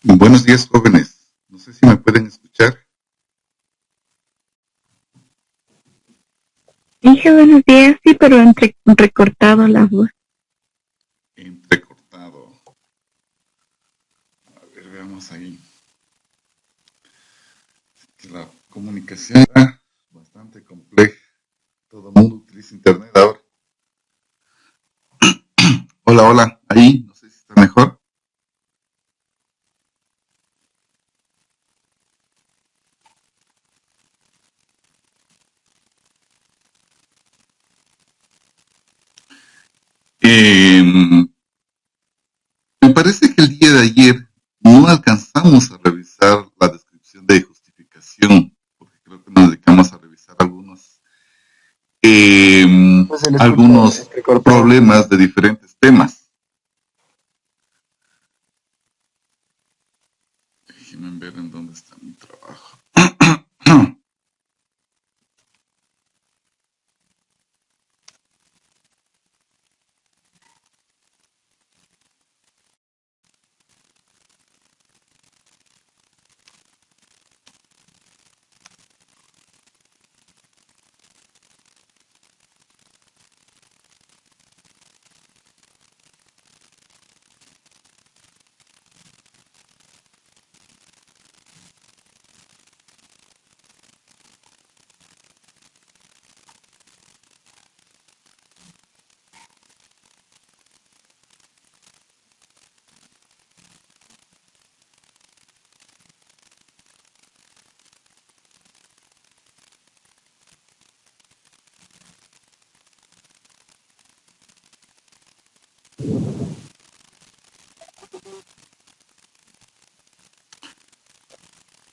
Buenos días, jóvenes. No sé si me pueden escuchar. Dije buenos días, sí, pero recortado la voz. Entrecortado. A ver, veamos ahí. Que la comunicación está bastante compleja. Todo el mundo utiliza internet ahora. Hola, hola. Ahí, no sé si está mejor. Eh, Me parece que el día de ayer no alcanzamos a revisar la descripción de justificación, porque creo que nos dedicamos a revisar Pues se le escucha algunos entrecortado. problemas de diferentes temas. Déjenme ver en dónde está mi trabajo.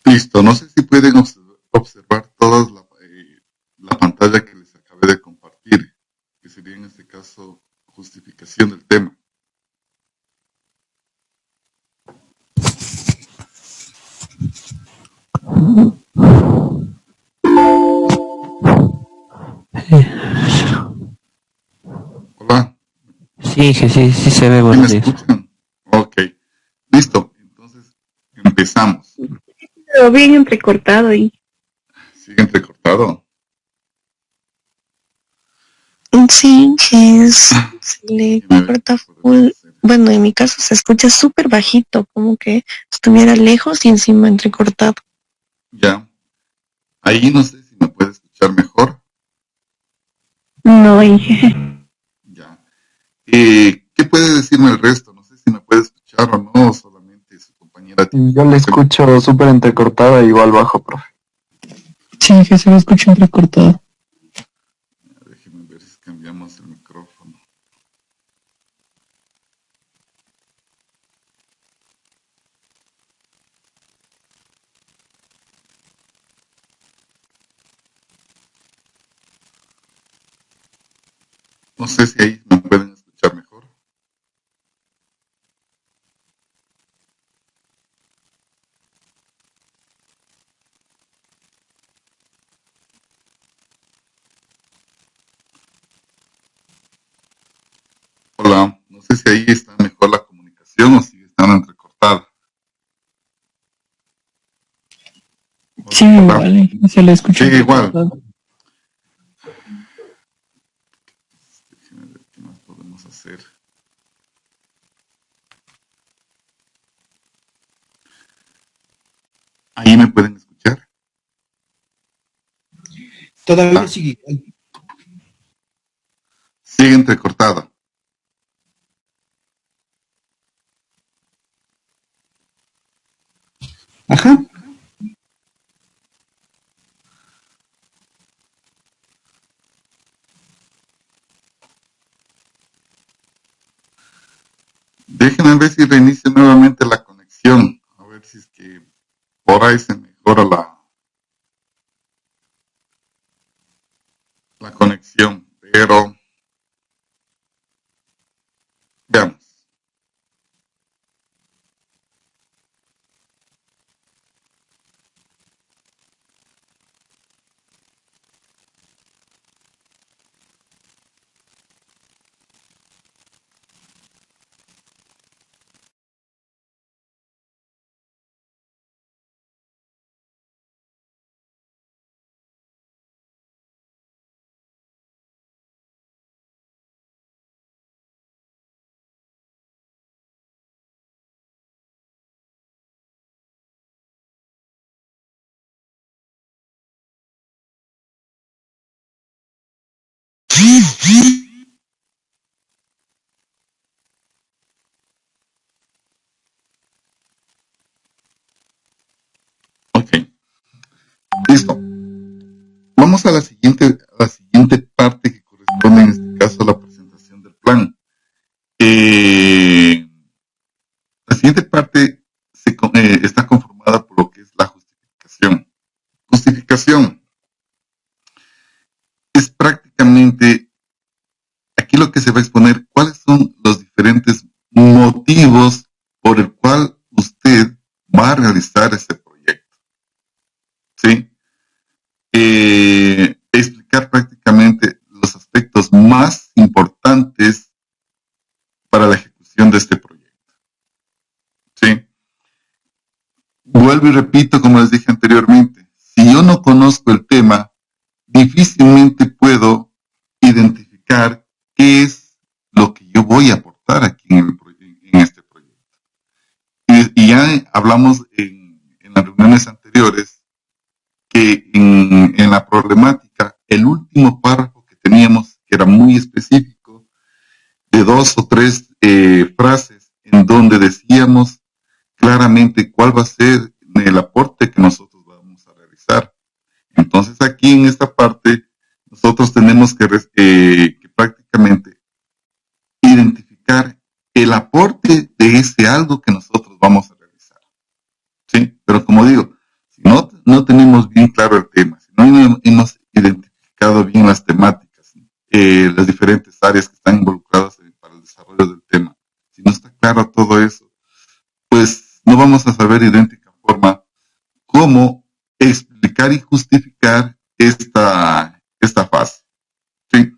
Listo, no sé si pueden observar todas la pantalla que les acabé de compartir, que sería en este caso justificación del tema. Hola, Sí, que sí, sí se ve, ¿sí me buenos días. escuchan? Ok, listo, entonces empezamos. Pero bien entrecortado y Sigue entrecortado. Sí, se le Déjeme ver qué corta podemos full. hacer. Bueno, en mi caso se escucha súper bajito, como que estuviera lejos y encima entrecortado. Ya, ahí no sé si me puede escuchar mejor. no dije. Ya. ¿Qué puede decirme el resto? No sé si me puede escuchar o no, solamente su compañera tiene Yo ese le problema. escucho súper entrecortada, igual bajo, profe. Sí, que se me escucha entrecortado. Déjeme ver si cambiamos el micrófono. No sé si ahí me pueden escuchar mejor. Hola, no sé si ahí está mejor la comunicación o sigue estando entrecortada. Sí, Hola, igual, se le escucha sigue igual. entrecortado. Déjeme ver qué más podemos hacer. Ahí me pueden escuchar. Todavía Ah, sigue igual. sigue entrecortada. Ajá. Déjenme ver si reinicio nuevamente la conexión. A ver si es que por ahí se mejora la conexión. Pero veamos. vamos a la siguiente parte que corresponde en este caso a la presentación del plan. La siguiente parte está conformada por lo que es la justificación. Justificación es prácticamente aquí lo que se va a exponer cuáles son los diferentes motivos por el cual usted va a realizar este proyecto. ¿Sí? Explicar prácticamente los aspectos más importantes para la ejecución de este proyecto. ¿Sí? Vuelvo y repito, como les dije anteriormente, si yo no conozco el tema, difícilmente puedo identificar qué es lo que yo voy a aportar aquí en este proyecto. Y ya hablamos en las reuniones anteriores que en la problemática, el último párrafo que teníamos, que era muy específico, de 2 o 3 frases, en donde decíamos claramente cuál va a ser el aporte que nosotros vamos a realizar. Entonces aquí en esta parte, nosotros tenemos que prácticamente identificar el aporte de ese algo que nosotros vamos a realizar. ¿Sí? Pero como digo, si no tenemos bien claro el tema, si no hemos identificado bien las temáticas, las diferentes áreas que están involucradas para el desarrollo del tema, si no está claro todo eso, pues no vamos a saber de idéntica forma cómo explicar y justificar esta fase. ¿Sí?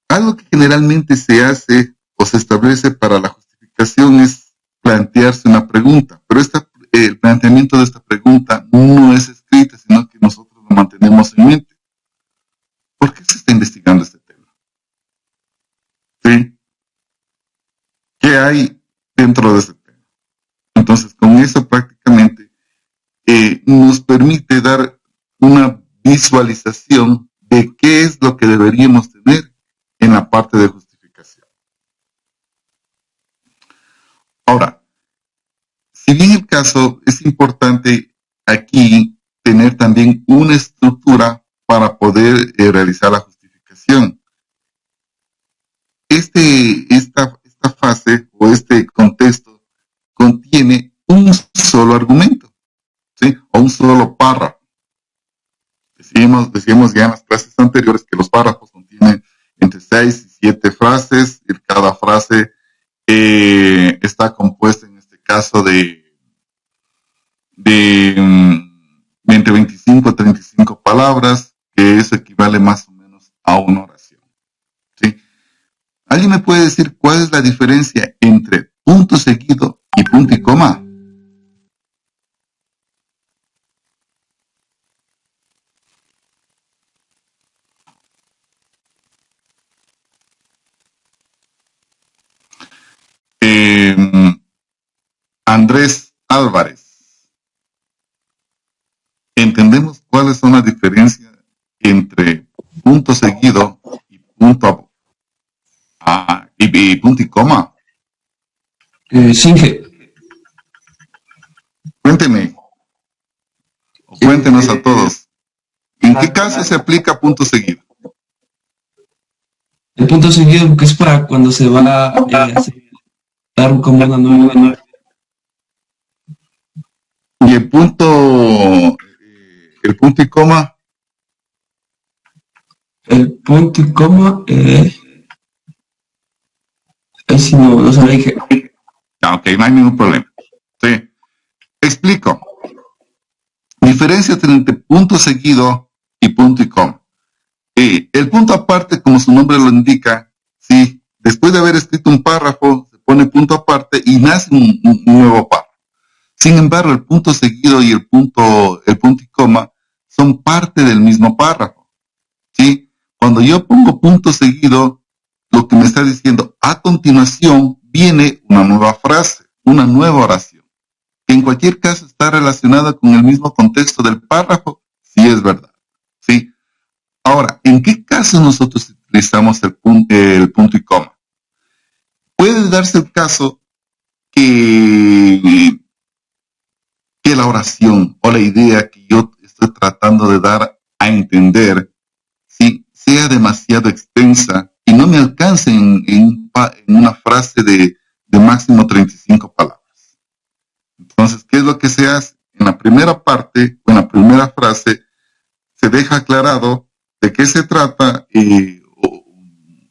Algo que generalmente se hace o se establece para la justificación es plantearse una pregunta, pero el planteamiento de esta pregunta no es escrita, sino que nosotros lo mantenemos en mente. ¿Por qué se está investigando este tema? ¿Sí? ¿Qué hay dentro de este tema? Entonces, con eso prácticamente nos permite dar una visualización de qué es lo que deberíamos tener en la parte de justificación. Ahora, si bien el caso es importante aquí tener también una estructura para poder realizar la justificación. Esta fase o este contexto contiene un solo argumento, ¿sí? O un solo párrafo. Decíamos ya en las clases anteriores que los párrafos contienen entre 6 y 7 frases, y cada frase está compuesta en este caso de entre 25 a 35 palabras, que eso equivale más o menos a una oración. ¿Sí? ¿Alguien me puede decir cuál es la diferencia entre punto seguido y punto y coma? Andrés Álvarez. ¿Entendemos cuáles son las diferencias entre punto seguido y punto y punto y coma? Sí. Cuénteme, o cuéntenos a todos, ¿en qué caso se aplica punto seguido? El punto seguido que es para cuando se va a dar como una nueva. Y el punto y coma. El punto y coma, si no se lo dije. Ok, no hay ningún problema. Sí. Explico. Diferencia entre punto seguido y punto y coma. El punto aparte, como su nombre lo indica, sí, después de haber escrito un párrafo, se pone punto aparte y nace un nuevo párrafo. Sin embargo, el punto seguido y el punto y coma son parte del mismo párrafo. ¿Sí? Cuando yo pongo punto seguido, lo que me está diciendo, a continuación viene una nueva frase, una nueva oración, que en cualquier caso está relacionada con el mismo contexto del párrafo, sí es verdad. ¿Sí? Ahora, ¿en qué caso nosotros utilizamos el punto y coma? Puede darse el caso que la oración o la idea que yo estoy tratando de dar a entender, si sea demasiado extensa y no me alcance en una frase de máximo 35 palabras. Entonces, ¿qué es lo que se hace? En la primera parte, o en la primera frase, se deja aclarado de qué se trata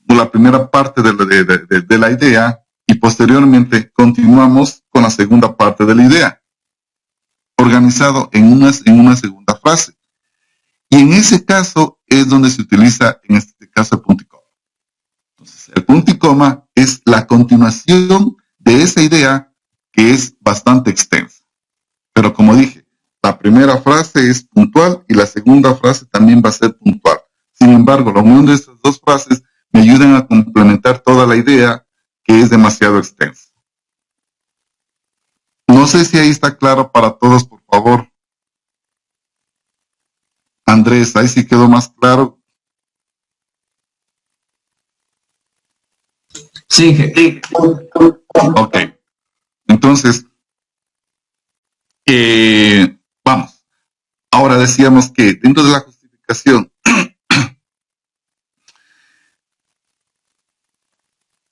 o la primera parte de la idea, y posteriormente continuamos con la segunda parte de la idea, organizado en una segunda frase. Y en ese caso es donde se utiliza, en este caso, el punto y coma. Entonces, el punto y coma es la continuación de esa idea que es bastante extensa. Pero como dije, la primera frase es puntual y la segunda frase también va a ser puntual. Sin embargo, la unión de estas dos frases me ayudan a complementar toda la idea que es demasiado extensa. No sé si ahí está claro para todos, por favor. Andrés, ahí sí quedó más claro. Sí, Ok. Entonces, vamos. Ahora decíamos que dentro de la justificación,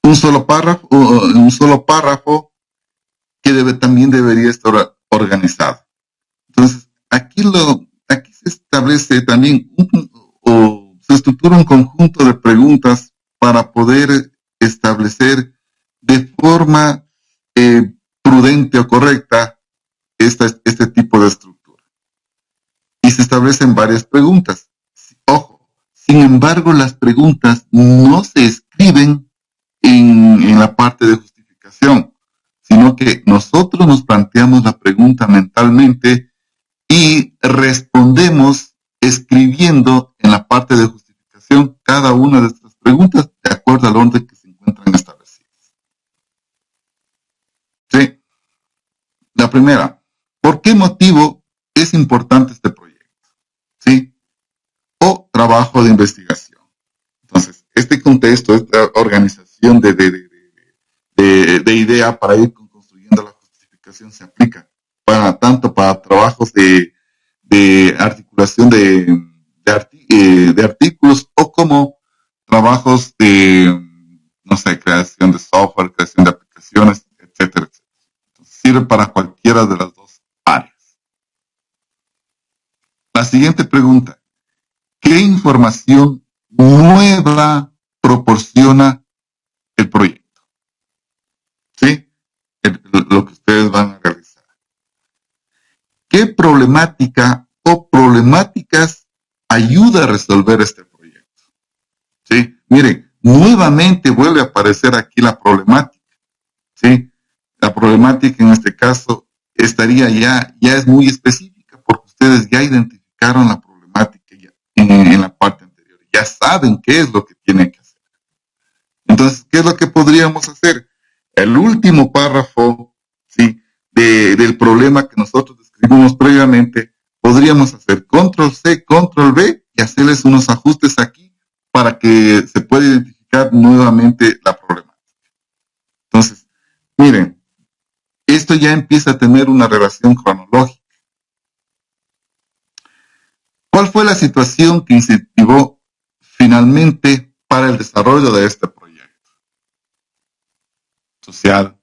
un solo párrafo que también debería estar organizado. Entonces, aquí se establece también o se estructura un conjunto de preguntas para poder establecer de forma prudente o correcta este tipo de estructura. Y se establecen varias preguntas. Ojo, sin embargo, las preguntas no se escriben en la parte de justificación, sino que nosotros nos planteamos la pregunta mentalmente y respondemos escribiendo en la parte de justificación cada una de estas preguntas de acuerdo al orden que se encuentran establecidas. ¿Sí? La primera, ¿por qué motivo es importante este proyecto? ¿Sí? O trabajo de investigación. Entonces, este contexto, esta organización de idea para ir construyendo la justificación se aplica tanto para trabajos de articulación de artículos o como trabajos de, no sé, creación de software, creación de aplicaciones, etcétera, etcétera. Entonces, sirve para cualquiera de las dos áreas. La siguiente pregunta, ¿qué información nueva proporciona el proyecto? ¿Sí? Lo que ustedes van a realizar. ¿Qué problemática o problemáticas ayuda a resolver este proyecto? ¿Sí? Miren, nuevamente vuelve a aparecer aquí la problemática. ¿Sí? La problemática en este caso estaría ya es muy específica porque ustedes ya identificaron la problemática en la parte anterior. Ya saben qué es lo que tienen que hacer. Entonces, ¿qué es lo que podríamos hacer? El último párrafo, ¿sí?, del problema que nosotros describimos previamente, podríamos hacer control C, control V y hacerles unos ajustes aquí para que se pueda identificar nuevamente la problemática. Entonces, miren, esto ya empieza a tener una relación cronológica. ¿Cuál fue la situación que incentivó finalmente para el desarrollo de este proyecto? Social,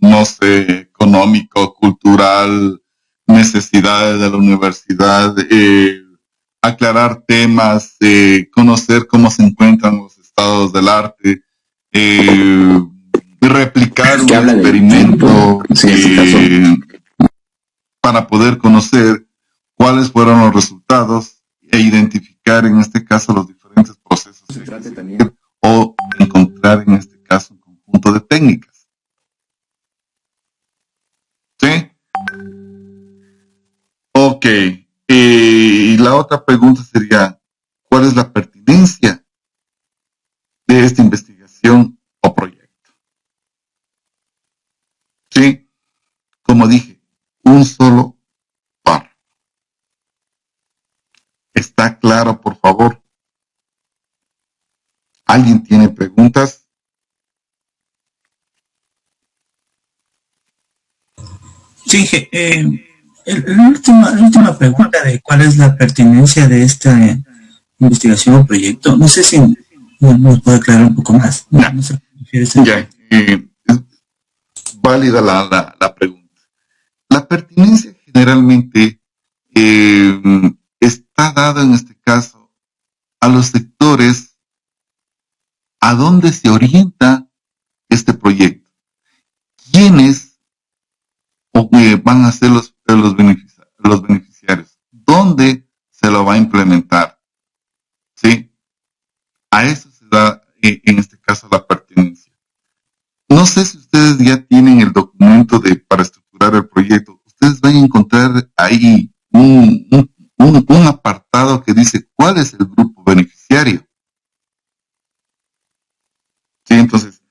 no sé, económico, cultural, necesidades de la universidad, aclarar temas, conocer cómo se encuentran los estados del arte, replicar un experimento para poder conocer cuáles fueron los resultados e identificar en este caso los diferentes procesos o encontrar en este caso un conjunto de técnicas. ¿Sí? Ok. Y la otra pregunta sería, ¿cuál es la pertinencia de esta investigación o proyecto? Sí, como dije, un solo párrafo. ¿Está claro, por favor? ¿Alguien tiene preguntas? Sí, La última pregunta de cuál es la pertinencia de esta investigación o proyecto. No sé si nos puede aclarar un poco más. No sé qué refieres a Ya, es válida la pregunta. La pertinencia generalmente está dada en este caso a los sectores a dónde se orienta este proyecto. ¿Quiénes van a ser los beneficiarios? ¿Dónde se lo va a implementar? ¿Sí? A eso se da en este caso la pertinencia. No sé si ustedes ya tienen el documento para estructurar el proyecto. Ustedes van a encontrar ahí un apartado que dice cuál es el grupo beneficiario. Sí, entonces,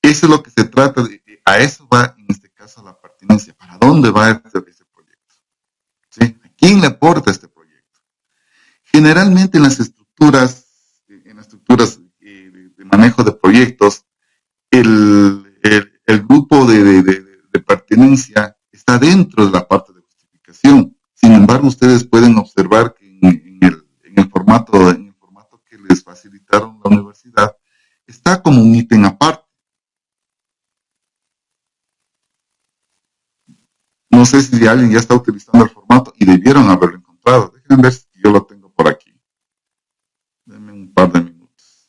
eso es lo que se trata de. A eso va en este caso la pertinencia. ¿Para dónde va ese proyecto? ¿Sí? ¿A quién le aporta este proyecto? Generalmente en las estructuras de manejo de proyectos, el grupo de pertenencia está dentro de la parte de justificación. Sin embargo, ustedes pueden observar que en el formato que les facilitaron la universidad, está como un ítem aparte. No sé si alguien ya está utilizando el formato y debieron haberlo encontrado. Déjenme ver si yo lo tengo por aquí. Denme un par de minutos.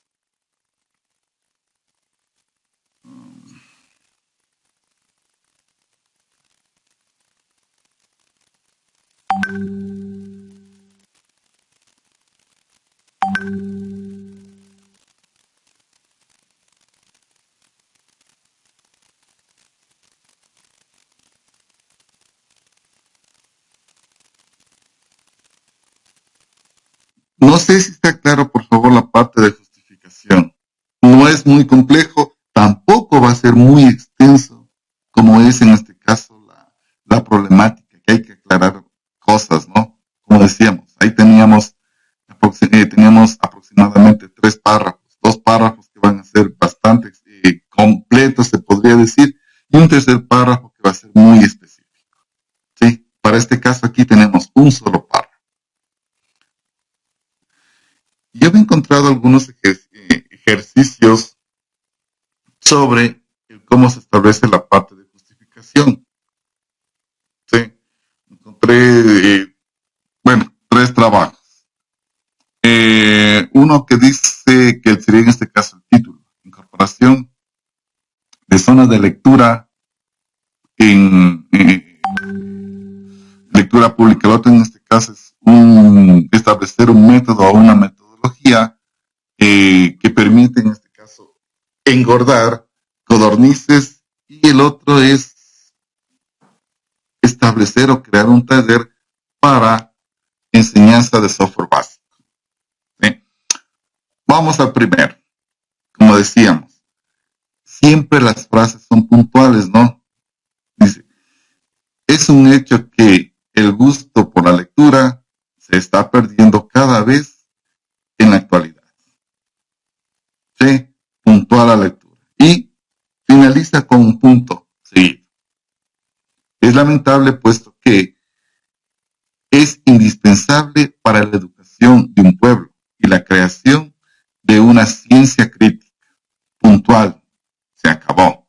No sé si está claro, por favor, la parte de justificación. No es muy complejo, tampoco va a ser muy extenso, como es en este caso la problemática, que hay que aclarar cosas, ¿no? Como decíamos, ahí teníamos aproximadamente 3 párrafos, 2 párrafos que van a ser bastante completos, se podría decir, y un tercer párrafo que va a ser muy específico. ¿Sí? Para este caso aquí tenemos un solo párrafo. Yo he encontrado algunos ejercicios sobre cómo se establece la parte de justificación. ¿Sí? Encontré, bueno, 3 trabajos. Uno que dice que sería en este caso el título, incorporación de zonas de lectura en lectura pública. El otro en este caso es establecer un método o una metodología que permite en este caso engordar codornices, y el otro es establecer o crear un taller para enseñanza de software básico. ¿Sí? Vamos al primero. Como decíamos, siempre las frases son puntuales, ¿no? Dice, es un hecho que el gusto por la lectura se está perdiendo cada vez en la actualidad. ¿Sí? Puntual la lectura. Y finaliza con un punto seguido. Es lamentable puesto que es indispensable para la educación de un pueblo y la creación de una ciencia crítica. Puntual. Se acabó.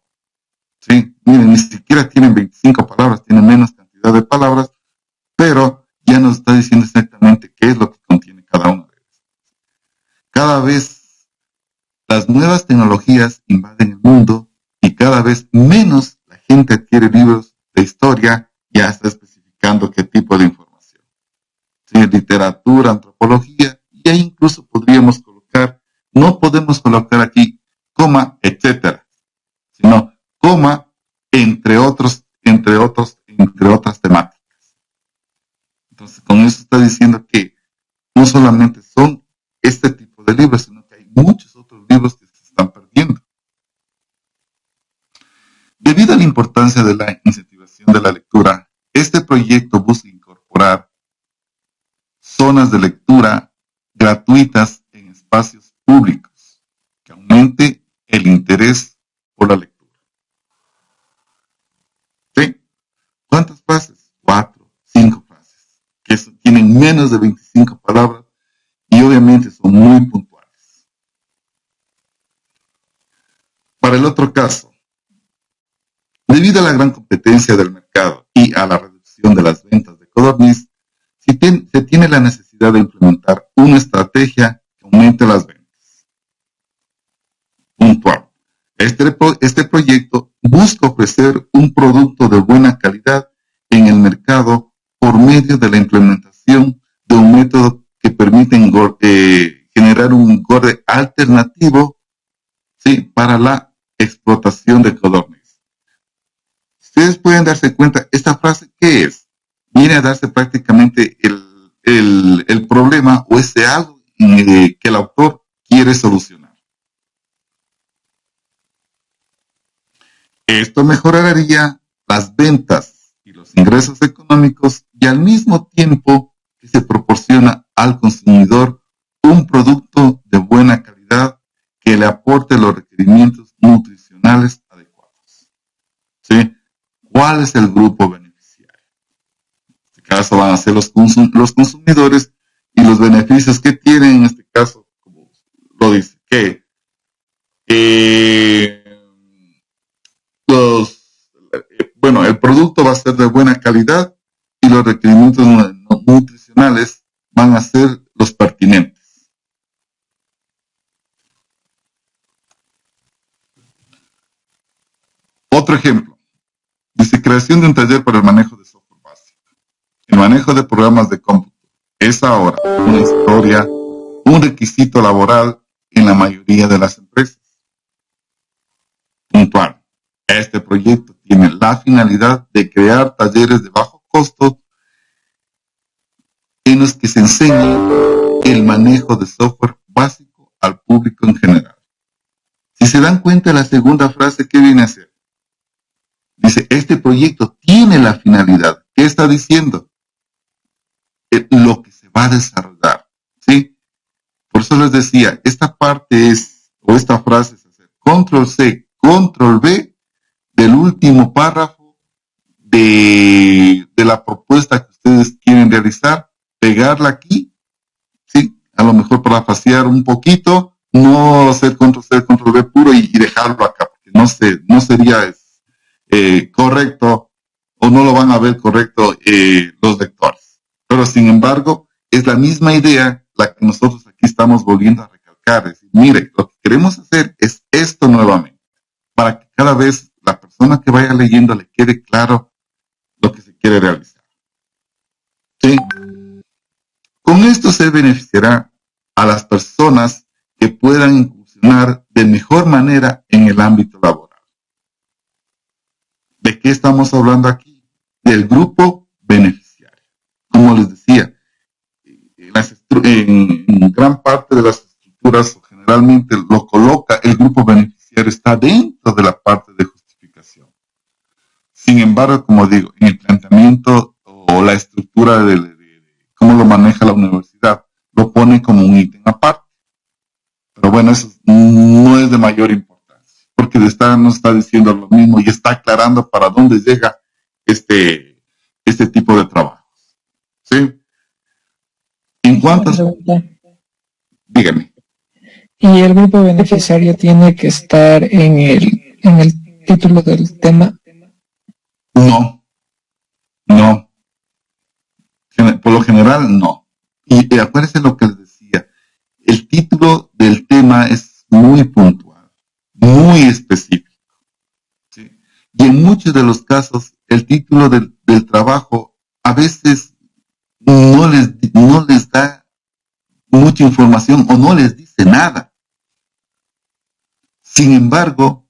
¿Sí? Miren, ni siquiera tienen 25 palabras, tienen menos cantidad de palabras, pero ya nos está diciendo exactamente qué es lo que contiene cada una de ellas. Cada vez las nuevas tecnologías invaden el mundo y cada vez menos la gente adquiere libros de historia, ya está especificando qué tipo de información. ¿Sí? Literatura, antropología, y ahí incluso podríamos colocar, no podemos colocar aquí coma, etcétera, sino coma, entre otras temáticas. Entonces, con eso está diciendo que no solamente son este tipo de libros, sino que hay muchos otros libros que se están perdiendo. Debido a la importancia de la incentivación de la lectura, este proyecto busca incorporar zonas de lectura gratuitas en espacios públicos que aumente el interés por la lectura. ¿Sí? ¿Cuántas frases? 4, menos de 25 palabras y obviamente son muy puntuales. Para el otro caso, debido a la gran competencia del mercado y a la reducción de las ventas de codorniz, se tiene la necesidad de implementar una estrategia que aumente las ventas. Puntual. Este proyecto busca ofrecer un producto de buena calidad en el mercado por medio de la implementación de un método que permite generar un engorde alternativo, ¿sí?, para la explotación de codorniz. Ustedes pueden darse cuenta, esta frase, ¿qué es? Viene a darse prácticamente el problema o ese algo que el autor quiere solucionar. Esto mejoraría las ventas y los ingresos económicos y al mismo tiempo que se proporciona al consumidor un producto de buena calidad que le aporte los requerimientos nutricionales adecuados. ¿Sí? ¿Cuál es el grupo beneficiario? En este caso van a ser los consumidores y los beneficios que tienen en este caso, como lo dice, que el producto va a ser de buena calidad y los requerimientos nutricionales van a ser los pertinentes. Otro ejemplo, dice creación de un taller para el manejo de software básico. El manejo de programas de cómputo es ahora una historia, un requisito laboral en la mayoría de las empresas. Puntual. Este proyecto tiene la finalidad de crear talleres de bajo costo en los que se enseñe el manejo de software básico al público en general. Si se dan cuenta, la segunda frase, ¿qué viene a ser? Dice, este proyecto tiene la finalidad. ¿Qué está diciendo? Lo que se va a desarrollar, ¿sí? Por eso les decía, esta parte esta frase es hacer control C, control V del último párrafo de la propuesta que ustedes quieren realizar, pegarla aquí, ¿sí? A lo mejor para faciar un poquito, no hacer control C, control V puro y dejarlo acá, porque no sería correcto o no lo van a ver correcto los lectores. Pero sin embargo, es la misma idea la que nosotros aquí estamos volviendo a recalcar. Es decir, mire, lo que queremos hacer es esto nuevamente, para que cada vez la persona que vaya leyendo le quede claro lo que se quiere realizar. ¿Sí? Con esto se beneficiará a las personas que puedan incursionar de mejor manera en el ámbito laboral. ¿De qué estamos hablando aquí? Del grupo beneficiario. Como les decía, en gran parte de las estructuras generalmente lo coloca el grupo beneficiario, está dentro de la parte de justificación. Sin embargo, como digo, en el planteamiento o la estructura de cómo lo maneja la universidad, lo pone como un ítem aparte. Pero bueno, eso no es de mayor importancia, porque nos está diciendo lo mismo y está aclarando para dónde llega este tipo de trabajos. ¿Sí? ¿En cuántas? Dígame. ¿Y el grupo beneficiario tiene que estar en el título del tema? No. Por lo general, no. Y acuérdense lo que les decía. El título del tema es muy puntual, muy específico. ¿Sí? Y en muchos de los casos, el título del trabajo a veces no les da mucha información o no les dice nada. Sin embargo,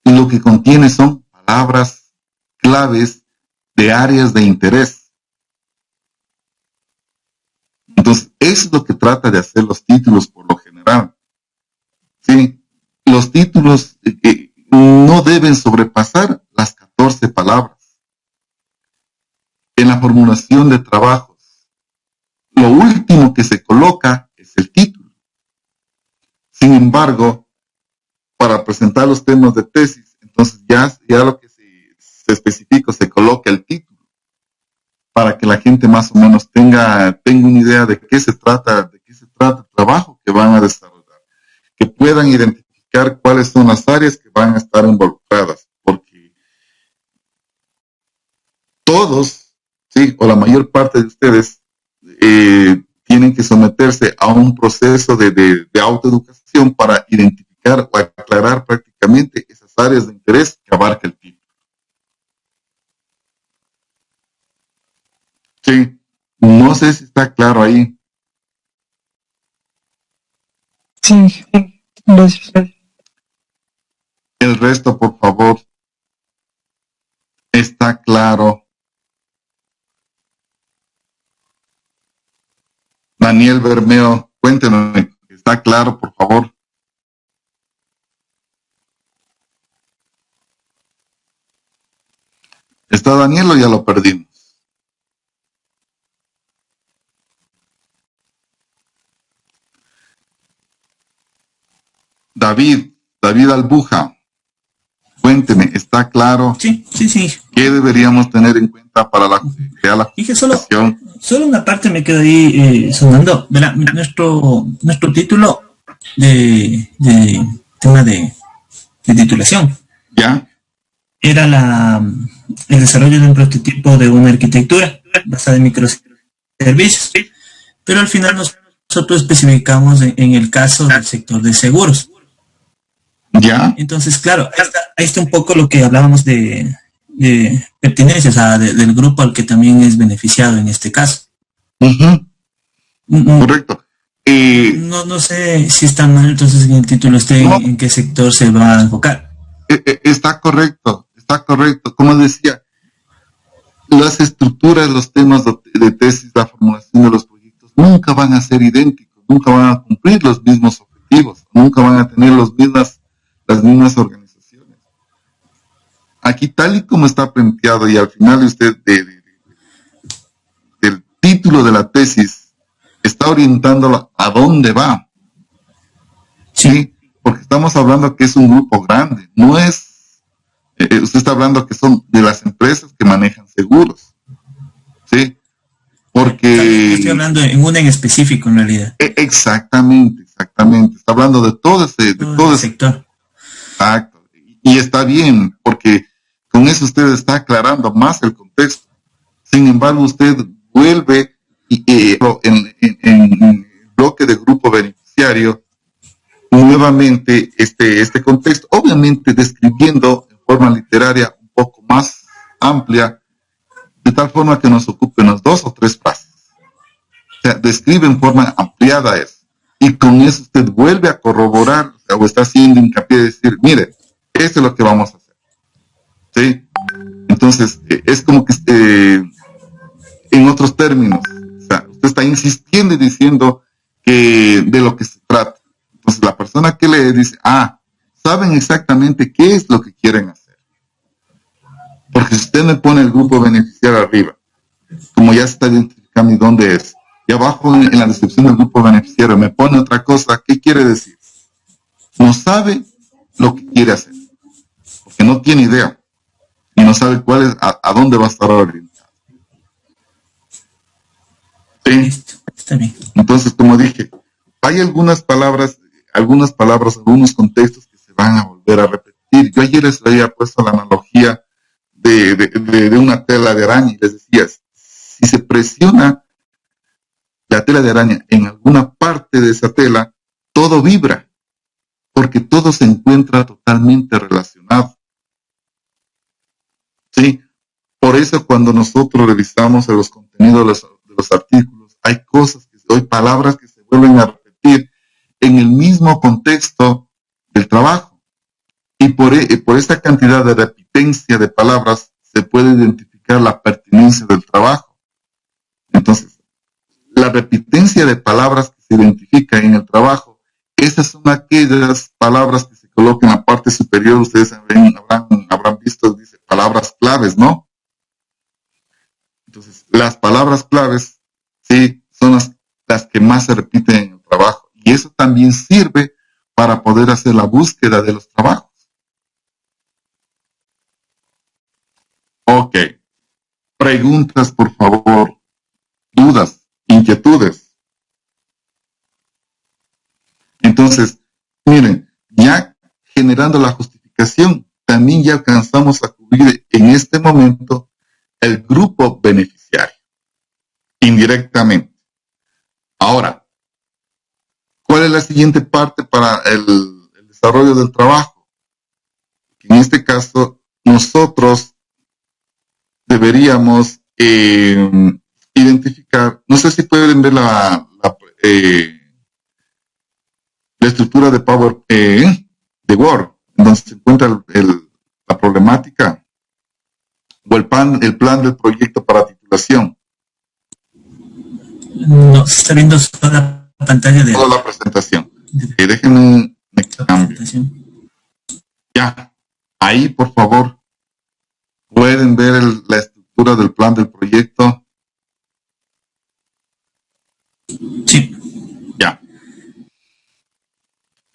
lo que contiene son palabras claves de áreas de interés. Entonces, eso es lo que trata de hacer los títulos por lo general. ¿Sí? Los títulos no deben sobrepasar las 14 palabras. En la formulación de trabajos, lo último que se coloca es el título. Sin embargo, para presentar los temas de tesis, entonces ya lo que se especifica, se coloca el título. para que la gente más o menos tenga una idea de qué se trata el trabajo que van a desarrollar, que puedan identificar cuáles son las áreas que van a estar involucradas, porque todos, sí, o la mayor parte de ustedes tienen que someterse a un proceso de autoeducación para identificar o aclarar prácticamente esas áreas de interés que abarca el título. Sí, no sé si está claro ahí. Sí, gracias. El resto, por favor, está claro. Daniel Bermeo, cuéntenos, ¿está claro, por favor? ¿Está Daniel o ya lo perdimos? David Albuja, cuénteme, ¿está claro? Sí. ¿Qué deberíamos tener en cuenta para la Dije solo una parte me quedó ahí sonando. Verá, nuestro título de tema de titulación. ¿Ya? Era el desarrollo de un prototipo de una arquitectura basada en microservicios. Pero al final nosotros especificamos en el caso del sector de seguros. ¿Ya? Entonces, claro, ahí está un poco lo que hablábamos de pertinencia, o sea, del grupo al que también es beneficiado en este caso. Correcto. No sé si está mal, entonces en el título en qué sector se va a enfocar. Está correcto. Como decía, las estructuras, los temas de tesis, la formulación de los proyectos nunca van a ser idénticos, nunca van a cumplir los mismos objetivos, nunca van a tener las mismas organizaciones. Aquí, tal y como está planteado, y al final usted del título de la tesis está orientándolo a dónde va. Sí, porque estamos hablando que es un grupo grande, no es, usted está hablando que son de las empresas que manejan seguros. Sí, porque estoy hablando en una en específico en realidad. Exactamente. Está hablando de todo ese sector. Exacto. Y está bien, porque con eso usted está aclarando más el contexto. Sin embargo, usted vuelve en el bloque de grupo beneficiario nuevamente este contexto, obviamente describiendo en forma literaria un poco más amplia, de tal forma que nos ocupe unas 2 o 3 frases. O sea, describe en forma ampliada eso. Y con eso usted vuelve a corroborar, o está haciendo hincapié de decir, mire, esto es lo que vamos a hacer. ¿Sí? Entonces, es como que, en otros términos, o sea, usted está insistiendo y diciendo que de lo que se trata. Entonces, la persona que le dice, saben exactamente qué es lo que quieren hacer. Porque si usted me pone el grupo beneficiario arriba, como ya se está identificando y dónde es, y abajo en la descripción del grupo beneficiario me pone otra cosa, ¿qué quiere decir? No sabe lo que quiere hacer, porque no tiene idea y no sabe cuál es, a dónde va a estar orientado. ¿Sí? Está bien. Entonces, como dije, hay algunas palabras, algunos contextos que se van a volver a repetir. Yo ayer les había puesto la analogía de una tela de araña y les decía, si se presiona la tela de araña en alguna parte de esa tela, todo vibra, porque todo se encuentra totalmente relacionado. ¿Sí? Por eso cuando nosotros revisamos los contenidos de los artículos, hay palabras que se vuelven a repetir en el mismo contexto del trabajo. Y por esta cantidad de repitencia de palabras se puede identificar la pertinencia del trabajo. Entonces, la repitencia de palabras que se identifica en el trabajo, esas son aquellas palabras que se colocan en la parte superior. Ustedes habrán visto, dice palabras claves, ¿no? Entonces, las palabras claves, sí, son las que más se repiten en el trabajo. Y eso también sirve para poder hacer la búsqueda de los trabajos. Ok. preguntas, por favor, dudas, inquietudes. Entonces, miren, ya generando la justificación, también ya alcanzamos a cubrir en este momento el grupo beneficiario, indirectamente. Ahora, ¿cuál es la siguiente parte para el desarrollo del trabajo? En este caso, nosotros deberíamos identificar, no sé si pueden ver la estructura de Power de Word, donde se encuentra la problemática o el plan del proyecto para titulación. No, se está viendo solo la pantalla de toda la presentación. Déjenme cambio. Ya, ahí por favor pueden ver la estructura del plan del proyecto. Sí. Ya.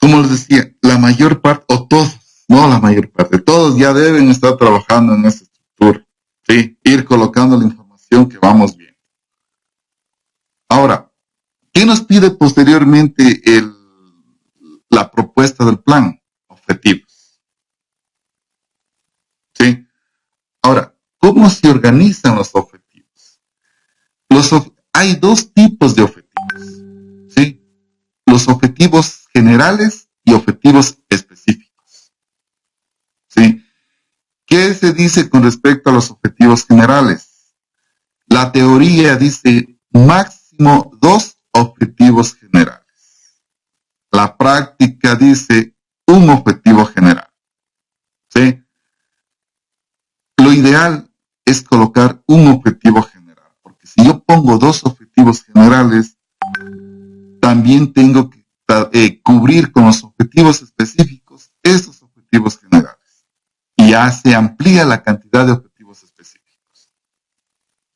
Como les decía, la mayor parte, o todos, no la mayor parte, todos ya deben estar trabajando en esa estructura. Sí, ir colocando la información que vamos viendo. Ahora, ¿qué nos pide posteriormente la propuesta del plan? Objetivos. ¿Sí? Ahora, ¿cómo se organizan los objetivos? Hay dos tipos de objetivos. ¿Sí? Los objetivos generales y objetivos específicos. ¿Sí? ¿Qué se dice con respecto a los objetivos generales? La teoría dice máximo 2 objetivos generales. La práctica dice un objetivo general. ¿Sí? Lo ideal es colocar un objetivo general, porque si yo pongo 2 objetivos generales, también tengo que cubrir con los objetivos específicos esos objetivos generales. Y ya se amplía la cantidad de objetivos específicos.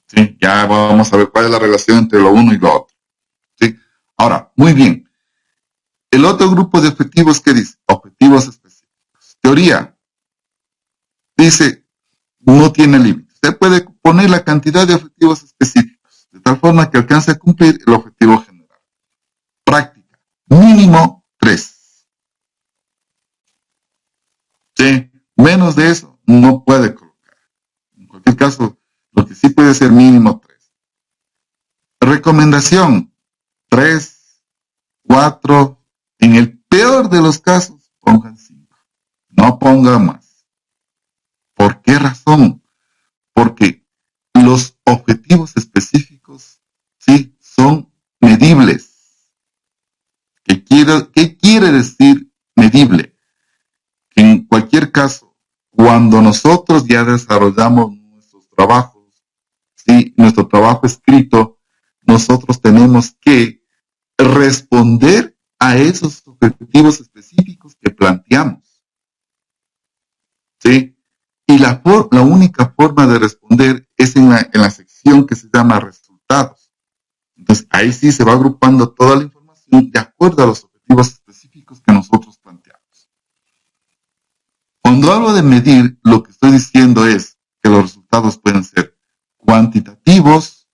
¿Sí? Ya vamos a ver cuál es la relación entre lo uno y lo otro. ¿Sí? Ahora, muy bien. El otro grupo de objetivos, ¿qué dice? Objetivos específicos. Teoría. Dice, no tiene límite. Usted puede poner la cantidad de objetivos específicos, de tal forma que alcance a cumplir el objetivo general. Práctica. Mínimo 3. ¿Sí? Menos de eso no puede colocar. En cualquier caso, lo que sí puede ser mínimo 3. Recomendación. 3, 4. En el peor de los casos, pongan 5. No pongan más. ¿Por qué razón? Porque los objetivos específicos, sí, son medibles. ¿Qué quiere decir medible? Que en cualquier caso, cuando nosotros ya desarrollamos nuestros trabajos, sí, nuestro trabajo escrito, nosotros tenemos que responder a esos objetivos específicos que planteamos. ¿Sí? Y la única forma de responder es en la sección que se llama resultados. Entonces, ahí sí se va agrupando toda la información de acuerdo a los objetivos específicos que nosotros planteamos. Cuando hablo de medir, lo que estoy diciendo es que los resultados pueden ser cuantitativos,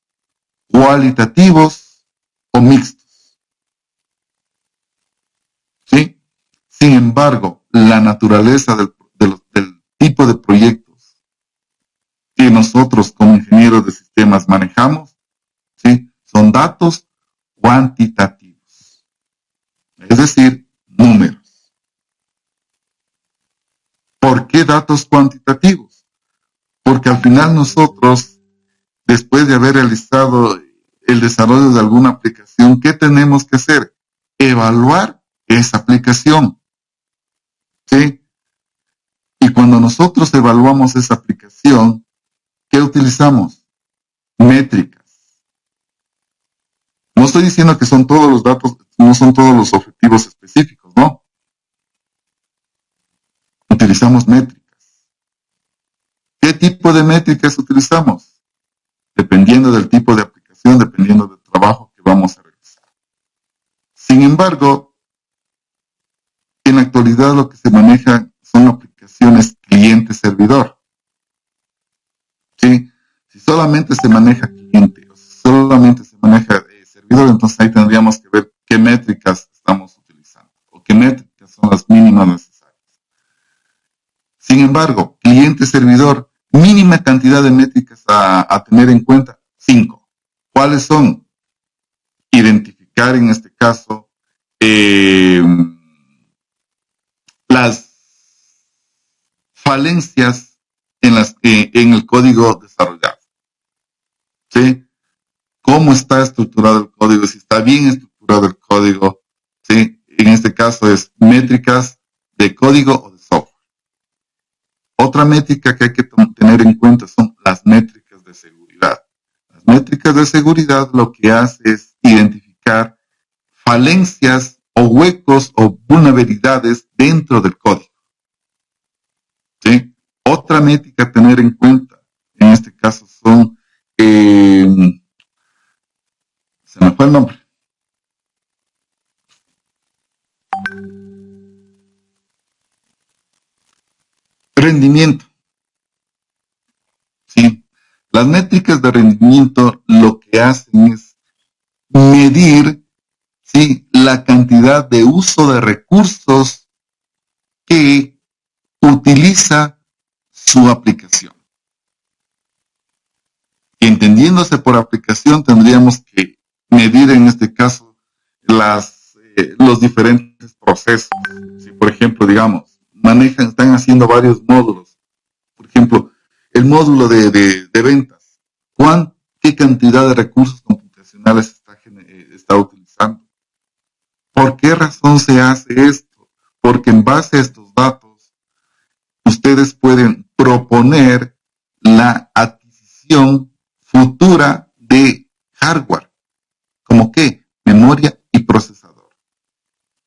cualitativos o mixtos. ¿Sí? Sin embargo, la naturaleza del tipo de proyectos que nosotros como ingenieros de sistemas manejamos, ¿sí? Son datos cuantitativos. Es decir, números. ¿Por qué datos cuantitativos? Porque al final nosotros, después de haber realizado el desarrollo de alguna aplicación, ¿qué tenemos que hacer? Evaluar esa aplicación. ¿Sí? Y cuando nosotros evaluamos esa aplicación, ¿qué utilizamos? Métricas. No estoy diciendo que son todos los datos, no son todos los objetivos específicos, ¿no? Utilizamos métricas. ¿Qué tipo de métricas utilizamos? Dependiendo del tipo de aplicación, dependiendo del trabajo que vamos a realizar. Sin embargo, en la actualidad lo que se maneja son aplicaciones cliente-servidor. ¿Sí? Si solamente se maneja cliente, solamente se maneja servidor, entonces ahí tendríamos que ver qué métricas estamos utilizando o qué métricas son las mínimas necesarias. Sin embargo, cliente-servidor, mínima cantidad de métricas a tener en cuenta, 5. ¿Cuáles son? Identificar en este caso las falencias en el código desarrollado. ¿Sí? ¿Cómo está estructurado el código? Si está bien estructurado el código. ¿Sí? En este caso es métricas de código o de software. Otra métrica que hay que tener en cuenta son las métricas de seguridad. Las métricas de seguridad lo que hace es identificar falencias o huecos o vulnerabilidades dentro del código. ¿Sí? Otra métrica a tener en cuenta, en este caso son, se me fue el nombre. Rendimiento. ¿Sí? Las métricas de rendimiento lo que hacen es medir, ¿sí?, la cantidad de uso de recursos que utiliza su aplicación. Entendiéndose por aplicación, tendríamos que medir en este caso los diferentes procesos. Si, por ejemplo, digamos, están haciendo varios módulos. Por ejemplo, el módulo de ventas. ¿Qué cantidad de recursos computacionales está utilizando? ¿Por qué razón se hace esto? Porque en base a estos datos, ustedes pueden proponer la adquisición futura de hardware. ¿Como qué? Memoria y procesador.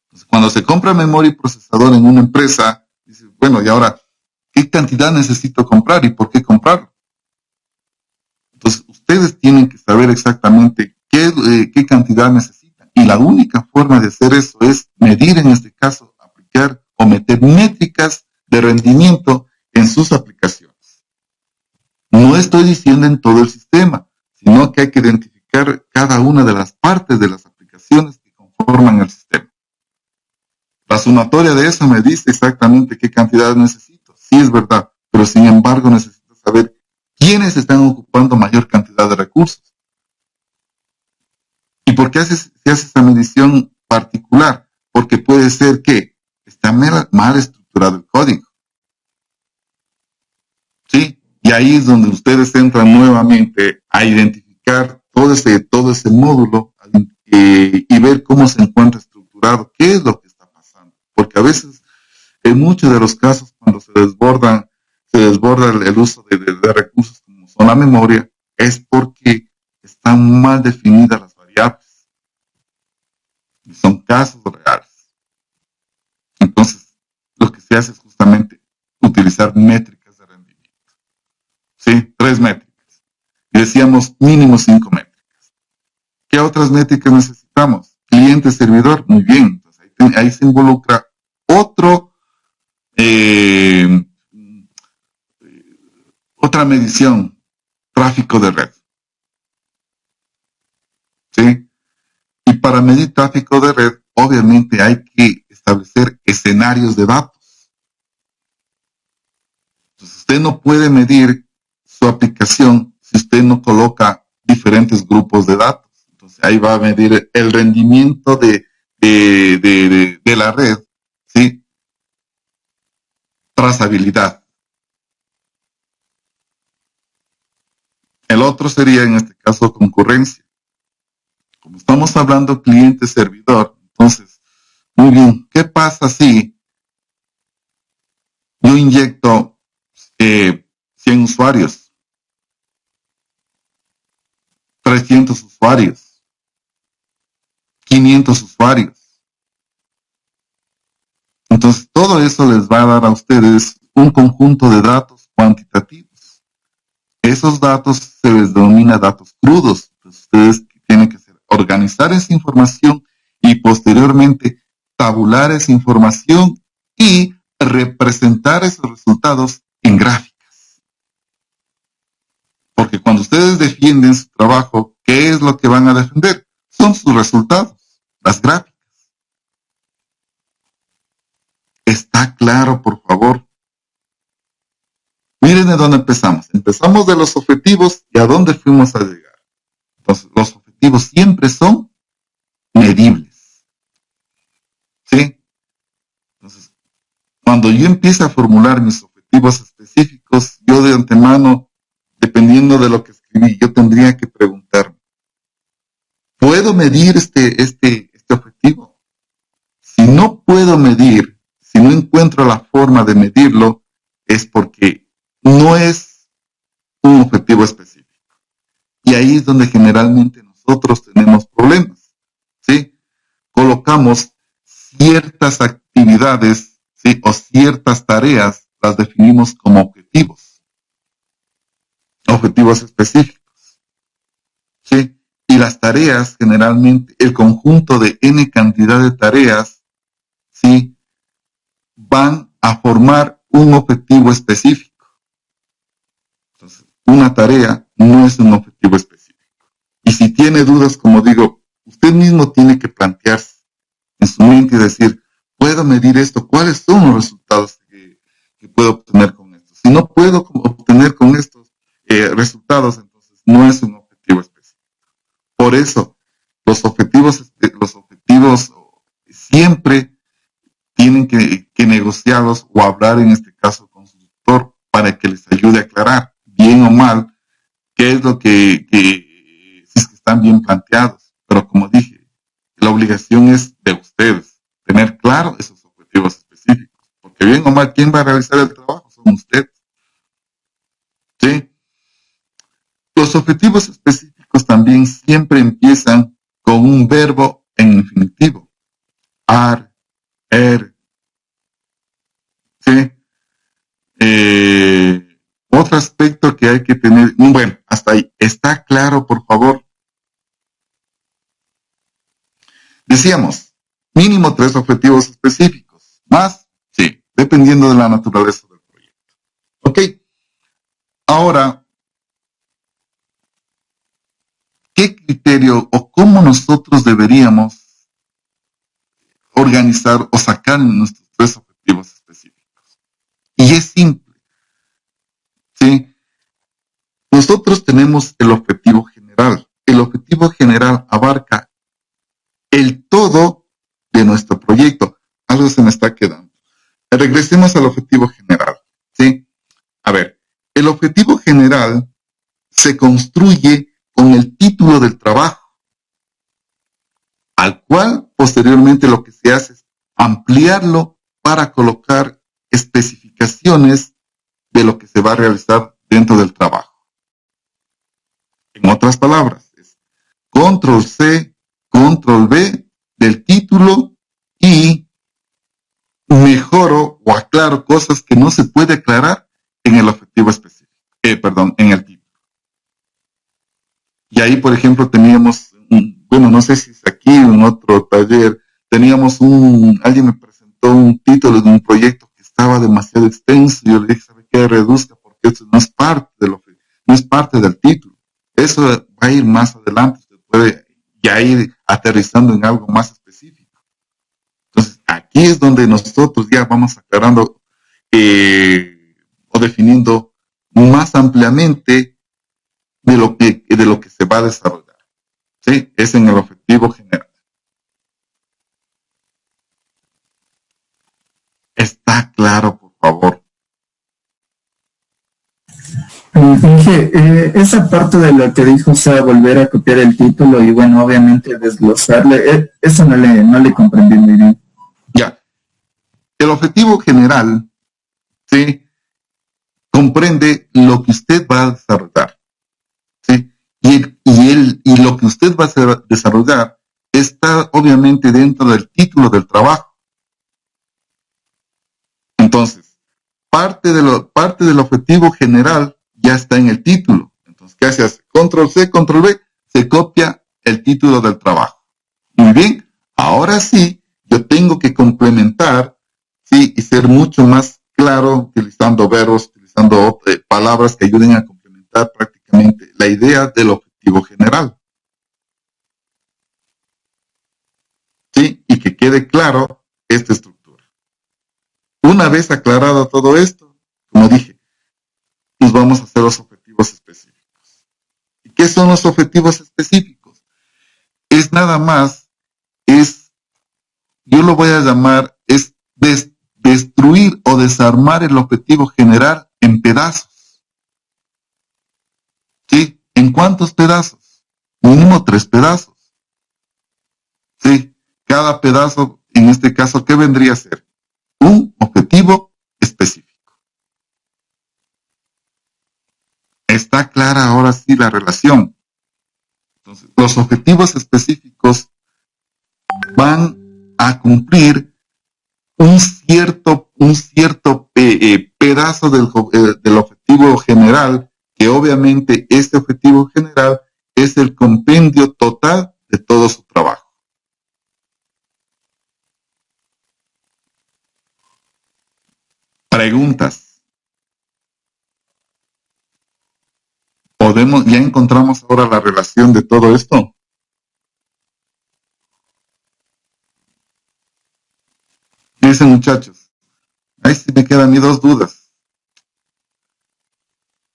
Entonces, cuando se compra memoria y procesador en una empresa, dice, bueno, y ahora, ¿qué cantidad necesito comprar y por qué comprarlo? Entonces, ustedes tienen que saber exactamente qué cantidad necesitan. Y la única forma de hacer eso es medir, en este caso, aplicar o meter métricas de rendimiento en sus aplicaciones. No estoy diciendo en todo el sistema, sino que hay que identificar cada una de las partes de las aplicaciones que conforman el sistema. La sumatoria de eso me dice exactamente qué cantidad necesito. Sí, es verdad, pero sin embargo necesito saber quiénes están ocupando mayor cantidad de recursos. ¿Y por qué se hace esa medición particular? Porque puede ser que está mal estructurado el código. ¿Sí? Y ahí es donde ustedes entran nuevamente a identificar todo ese módulo y ver cómo se encuentra estructurado, qué es lo que está pasando. Porque a veces, en muchos de los casos, cuando se desborda el uso de recursos como son la memoria, es porque están mal definidas las variables. Y son casos reales. Entonces, lo que se hace es justamente utilizar métricas de rendimiento. ¿Sí? 3 métricas. Y decíamos mínimo 5 métricas. ¿Qué otras métricas necesitamos? Cliente-servidor, muy bien. Entonces, ahí se involucra otra medición, tráfico de red. ¿Sí? Y para medir tráfico de red, obviamente hay que establecer escenarios de datos. Entonces, usted no puede medir su aplicación si usted no coloca diferentes grupos de datos. Entonces, ahí va a medir el rendimiento de la red, ¿sí? Trazabilidad. El otro sería, en este caso, concurrencia. Como estamos hablando cliente-servidor, entonces, muy bien, ¿qué pasa si yo inyecto 100 usuarios, 300 usuarios, 500 usuarios? Entonces, todo eso les va a dar a ustedes un conjunto de datos cuantitativos. Esos datos se les denomina datos crudos. Entonces, ustedes tienen que organizar esa información y posteriormente tabular esa información y representar esos resultados en gráficas. Porque cuando ustedes defienden su trabajo, ¿qué es lo que van a defender? Son sus resultados, las gráficas. ¿Está claro, por favor? Miren de dónde empezamos. Empezamos de los objetivos y a dónde fuimos a llegar. Entonces, los objetivos siempre son medibles. ¿Sí? Entonces, cuando yo empiezo a formular mis objetivos específicos, yo de antemano, dependiendo de lo que escribí, yo tendría que preguntarme, ¿puedo medir este objetivo? Si no puedo medir, si no encuentro la forma de medirlo, es porque no es un objetivo específico. Y ahí es donde generalmente nosotros tenemos problemas, ¿sí? Colocamos ciertas actividades, ¿sí? O ciertas tareas, las definimos como objetivos específicos, ¿sí? Y las tareas, generalmente, el conjunto de N cantidad de tareas, ¿sí? Van a formar un objetivo específico. Entonces, una tarea no es un objetivo específico. Y si tiene dudas, como digo, usted mismo tiene que plantearse en su mente y decir, ¿puedo medir esto? ¿Cuáles son los resultados que puedo obtener con esto? Si no puedo obtener con estos resultados, entonces no es un objetivo específico. Por eso, los objetivos siempre tienen que negociarlos o hablar en este caso con su tutor para que les ayude a aclarar, bien o mal, qué es lo que si es que están bien planteados. Pero como dije, la obligación es de ustedes, tener claro esos objetivos específicos, porque bien o mal, ¿quién va a realizar el trabajo? Son ustedes. ¿Sí? Los objetivos específicos también siempre empiezan con un verbo en infinitivo. Ar, er. ¿Sí? Otro aspecto que hay que tener, bueno, hasta ahí, ¿está claro, por favor? Decíamos, mínimo 3 objetivos específicos. ¿Más? Sí, dependiendo de la naturaleza del proyecto. ¿Ok? Ahora, ¿qué criterio o cómo nosotros deberíamos organizar o sacar nuestros 3 objetivos específicos? Y es simple. ¿Sí? Nosotros tenemos el objetivo general. El objetivo general abarca el todo de nuestro proyecto. Algo se me está quedando. Regresemos al objetivo general. ¿Sí? A ver, el objetivo general se construye con el título del trabajo, al cual posteriormente lo que se hace es ampliarlo para colocar especificaciones de lo que se va a realizar dentro del trabajo. En otras palabras, es control C, control V del título y mejoro o aclaro cosas que no se puede aclarar en el objetivo específico, en el título. Y ahí, por ejemplo, teníamos, bueno, no sé si es aquí o en otro taller, teníamos alguien me presentó un título de un proyecto que estaba demasiado extenso y yo le dije, ¿sabe qué? Reduzca porque eso no es parte del título. Eso va a ir más adelante, usted puede ya ir aterrizando en algo más específico. Entonces, aquí es donde nosotros ya vamos aclarando o definiendo más ampliamente de lo que se va a desarrollar. ¿Sí? Es en el objetivo general. ¿Está claro, por favor? Inge, esa parte de lo que dijo, o sea, volver a copiar el título y bueno, obviamente desglosarle, eso no le comprendí muy bien. Ya. El objetivo general, ¿sí? Comprende lo que usted va a desarrollar, ¿sí? Y lo que usted va a desarrollar está obviamente dentro del título del trabajo. Entonces, parte del objetivo general ya está en el título. Entonces, ¿qué se hace? Control C, Control V, se copia el título del trabajo. Muy bien, ahora sí, yo tengo que complementar, sí, y ser mucho más claro, utilizando verbos, utilizando palabras que ayuden a complementar prácticamente prácticamente la idea del objetivo general. ¿Sí? Y que quede claro esta estructura. Una vez aclarado todo esto, como dije, nos vamos a hacer los objetivos específicos. ¿Y qué son los objetivos específicos? Es nada más, yo lo voy a llamar, es destruir o desarmar el objetivo general en pedazos. ¿Sí? ¿En cuántos pedazos? Mínimo 3 pedazos. ¿Sí? Cada pedazo, en este caso, ¿qué vendría a ser? Un objetivo específico. Está clara ahora sí la relación. Entonces, los objetivos específicos van a cumplir un cierto pedazo del objetivo general, que obviamente este objetivo general es el compendio total de todo su trabajo. Preguntas. ¿Ya encontramos ahora la relación de todo esto? Dicen, muchachos, ahí sí me quedan mis 2 dudas.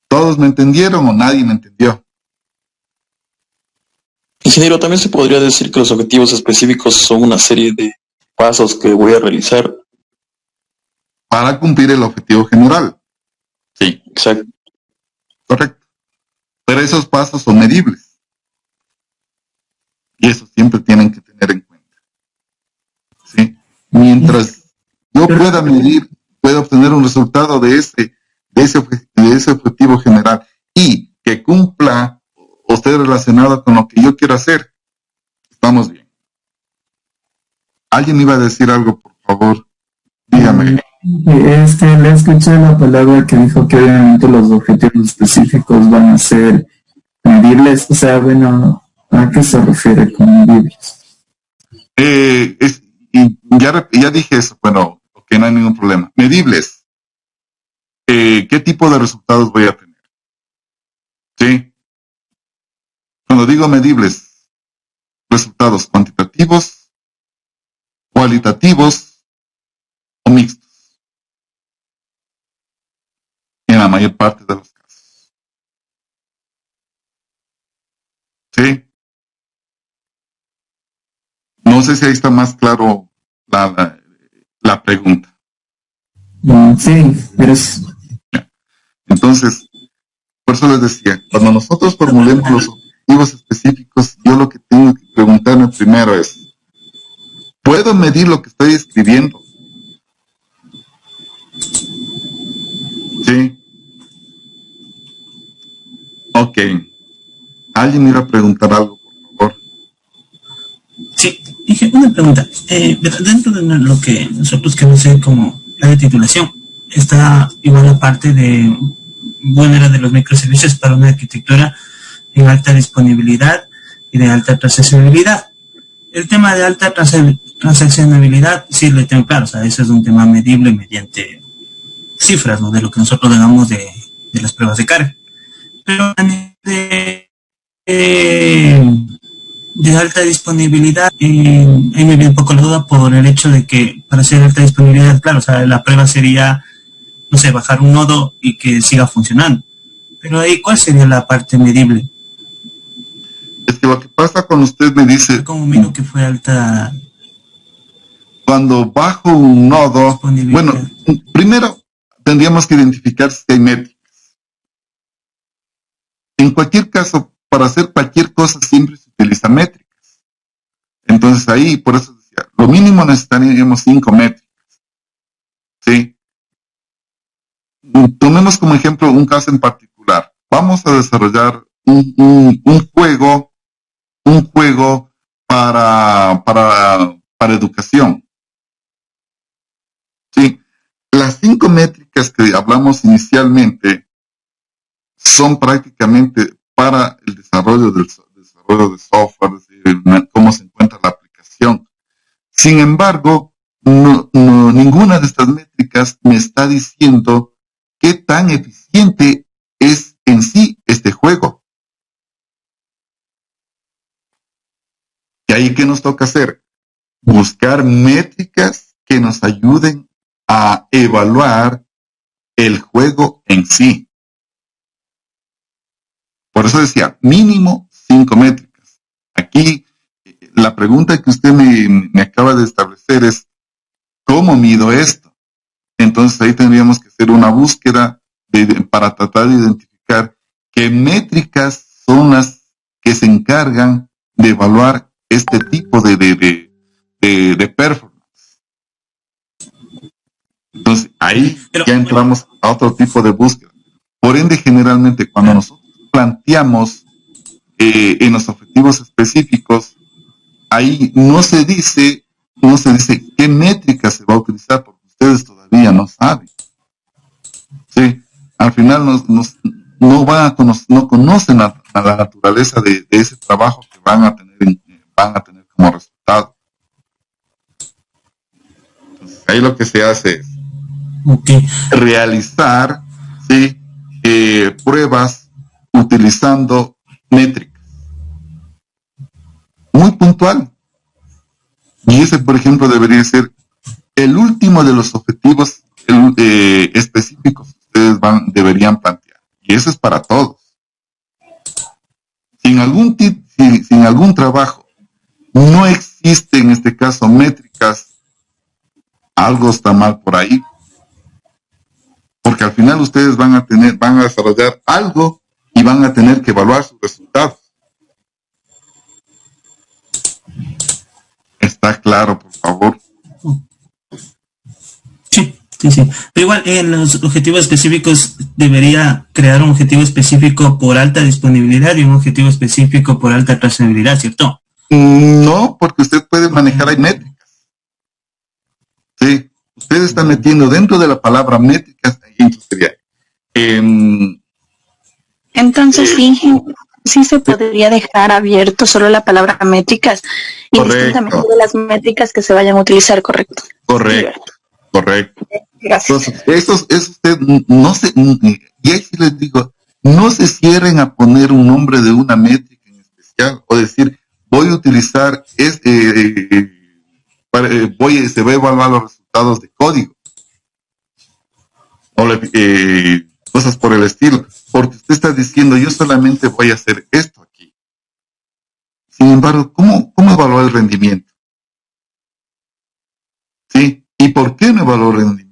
¿Todos me entendieron o nadie me entendió? Ingeniero, también se podría decir que los objetivos específicos son una serie de pasos que voy a realizar. Para cumplir el objetivo general. Sí, exacto. Correcto. Pero esos pasos son medibles. Y eso siempre tienen que tener en cuenta. ¿Sí? Mientras yo pueda medir, pueda obtener un resultado de ese objetivo general y que cumpla o esté relacionado con lo que yo quiero hacer, estamos bien. ¿Alguien iba a decir algo, por favor? Dígame. Le escuché la palabra que dijo que obviamente los objetivos específicos van a ser medibles. O sea, bueno, ¿a qué se refiere con medibles? Ya dije eso, bueno, ok, no hay ningún problema. Medibles. ¿Qué tipo de resultados voy a tener? ¿Sí? Cuando digo medibles, resultados cuantitativos, cualitativos o mixtos. En la mayor parte de los casos. ¿Sí? No sé si ahí está más claro la pregunta. Sí, gracias. Entonces, por eso les decía, cuando nosotros formulemos los objetivos específicos, yo lo que tengo que preguntarme primero es, ¿puedo medir lo que estoy escribiendo? Sí. Ok. ¿Alguien me iba a preguntar algo, por favor? Sí, dije una pregunta. Dentro de lo que nosotros queremos hacer como la de titulación, está igual la parte de, bueno, era de los microservicios para una arquitectura en alta disponibilidad y de alta transaccionabilidad. El tema de alta transaccionabilidad, sí le tengo claro, o sea, eso es un tema medible mediante cifras, ¿no? De lo que nosotros le damos de las pruebas de carga. Pero de alta disponibilidad, ahí me viene un poco la duda por el hecho de que para hacer alta disponibilidad, claro, o sea, la prueba sería, no sé, bajar un nodo y que siga funcionando. Pero ahí, ¿cuál sería la parte medible? Es que lo que pasa cuando usted me dice... Como miro que fue alta... Cuando bajo un nodo... Bueno, primero tendríamos que identificar si hay métricas. En cualquier caso, para hacer cualquier cosa siempre se utiliza métricas. Entonces ahí, por eso decía, lo mínimo necesitaríamos 5 métricas. ¿Sí? Tomemos como ejemplo un caso en particular. Vamos a desarrollar un juego para educación. ¿Sí? Las 5 métricas que hablamos inicialmente son prácticamente para el desarrollo de software, es decir, cómo se encuentra la aplicación. Sin embargo, ninguna de estas métricas me está diciendo qué tan eficiente es en sí esta este juego. Y ahí, ¿qué nos toca hacer? Buscar métricas que nos ayuden a evaluar el juego en sí. Por eso decía, mínimo 5 métricas. Aquí, la pregunta que usted me acaba de establecer es, ¿cómo mido esto? Entonces ahí tendríamos que hacer una búsqueda para tratar de identificar qué métricas son las que se encargan de evaluar este tipo de performance. Entonces ahí ya entramos a otro tipo de búsqueda. Por ende, generalmente cuando nosotros planteamos en los objetivos específicos, ahí no se dice qué métrica se va a utilizar, porque ustedes todavía no saben. Sí, al final no conocen la naturaleza de ese trabajo que van a tener como resultado. Entonces, ahí lo que se hace es realizar, ¿sí? Pruebas utilizando métricas. Muy puntual. Y ese, por ejemplo, debería ser el último de los objetivos específicos que ustedes deberían plantear. Y eso es para todos. Si en algún trabajo no existe, en este caso, métricas, algo está mal por ahí. Porque al final ustedes van a desarrollar algo y van a tener que evaluar sus resultados. ¿Está claro, por favor? Sí. Pero igual en los objetivos específicos debería crear un objetivo específico por alta disponibilidad y un objetivo específico por alta trazabilidad, ¿cierto? No, porque usted puede manejar ahí métricas. Sí, usted está metiendo dentro de la palabra métricas industrial. Entonces, sí se podría dejar abierto solo la palabra métricas, indistintamente de las métricas que se vayan a utilizar, ¿correcto? Correcto. Gracias. Entonces, eso usted no se, y ahí sí les digo, no se cierren a poner un nombre de una métrica en especial, o decir, voy a utilizar, se va a evaluar los resultados de código, o cosas por el estilo, porque usted está diciendo, yo solamente voy a hacer esto aquí. Sin embargo, ¿cómo evaluar el rendimiento? ¿Sí? ¿Y por qué no evaluó el rendimiento?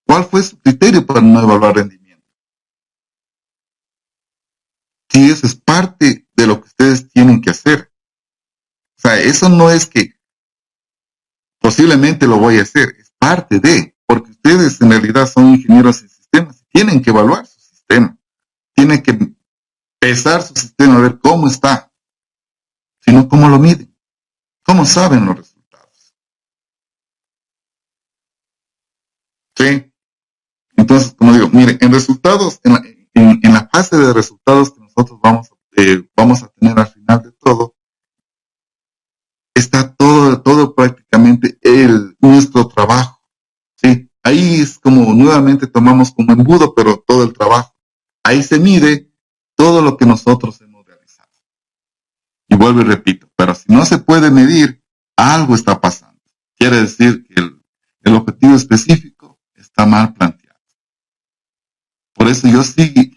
¿Cuál fue su criterio para no evaluar rendimiento? Sí, eso es parte de lo que ustedes tienen que hacer. O sea, eso no es que posiblemente lo voy a hacer, es parte de, porque ustedes en realidad son ingenieros en sistemas, tienen que evaluar su sistema, tienen que pesar su sistema, a ver cómo está, sino cómo lo miden, cómo saben los resultados. ¿Sí? Entonces, como digo, mire, en resultados, en la fase de resultados que nosotros vamos a tener al final de todo, está todo prácticamente nuestro trabajo. ¿Sí? Ahí es como nuevamente tomamos como embudo, pero todo el trabajo. Ahí se mide todo lo que nosotros hemos realizado. Y vuelvo y repito, pero si no se puede medir, algo está pasando. Quiere decir que el objetivo específico está mal planteado. Por eso yo sí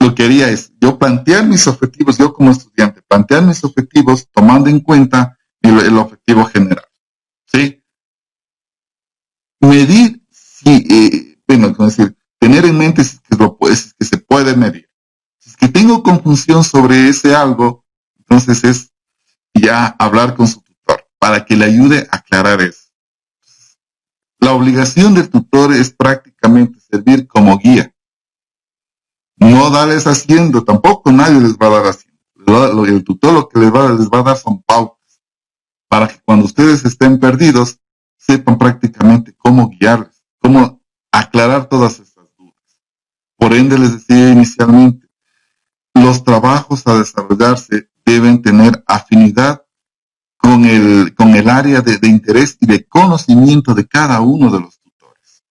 lo que haría es yo plantear mis objetivos, yo como estudiante, plantear mis objetivos tomando en cuenta el objetivo general. ¿Sí? Medir, tener en mente si es que se puede medir. Si es que tengo confusión sobre ese algo, entonces es ya hablar con su tutor para que le ayude a aclarar eso. La obligación del tutor es prácticamente servir como guía. No darles haciendo, tampoco nadie les va a dar haciendo. El tutor lo que les va a dar son pautas para que cuando ustedes estén perdidos sepan prácticamente cómo guiarles, cómo aclarar todas estas dudas. Por ende, les decía inicialmente, los trabajos a desarrollarse deben tener afinidad con el área de interés y de conocimiento de cada uno de los tutores.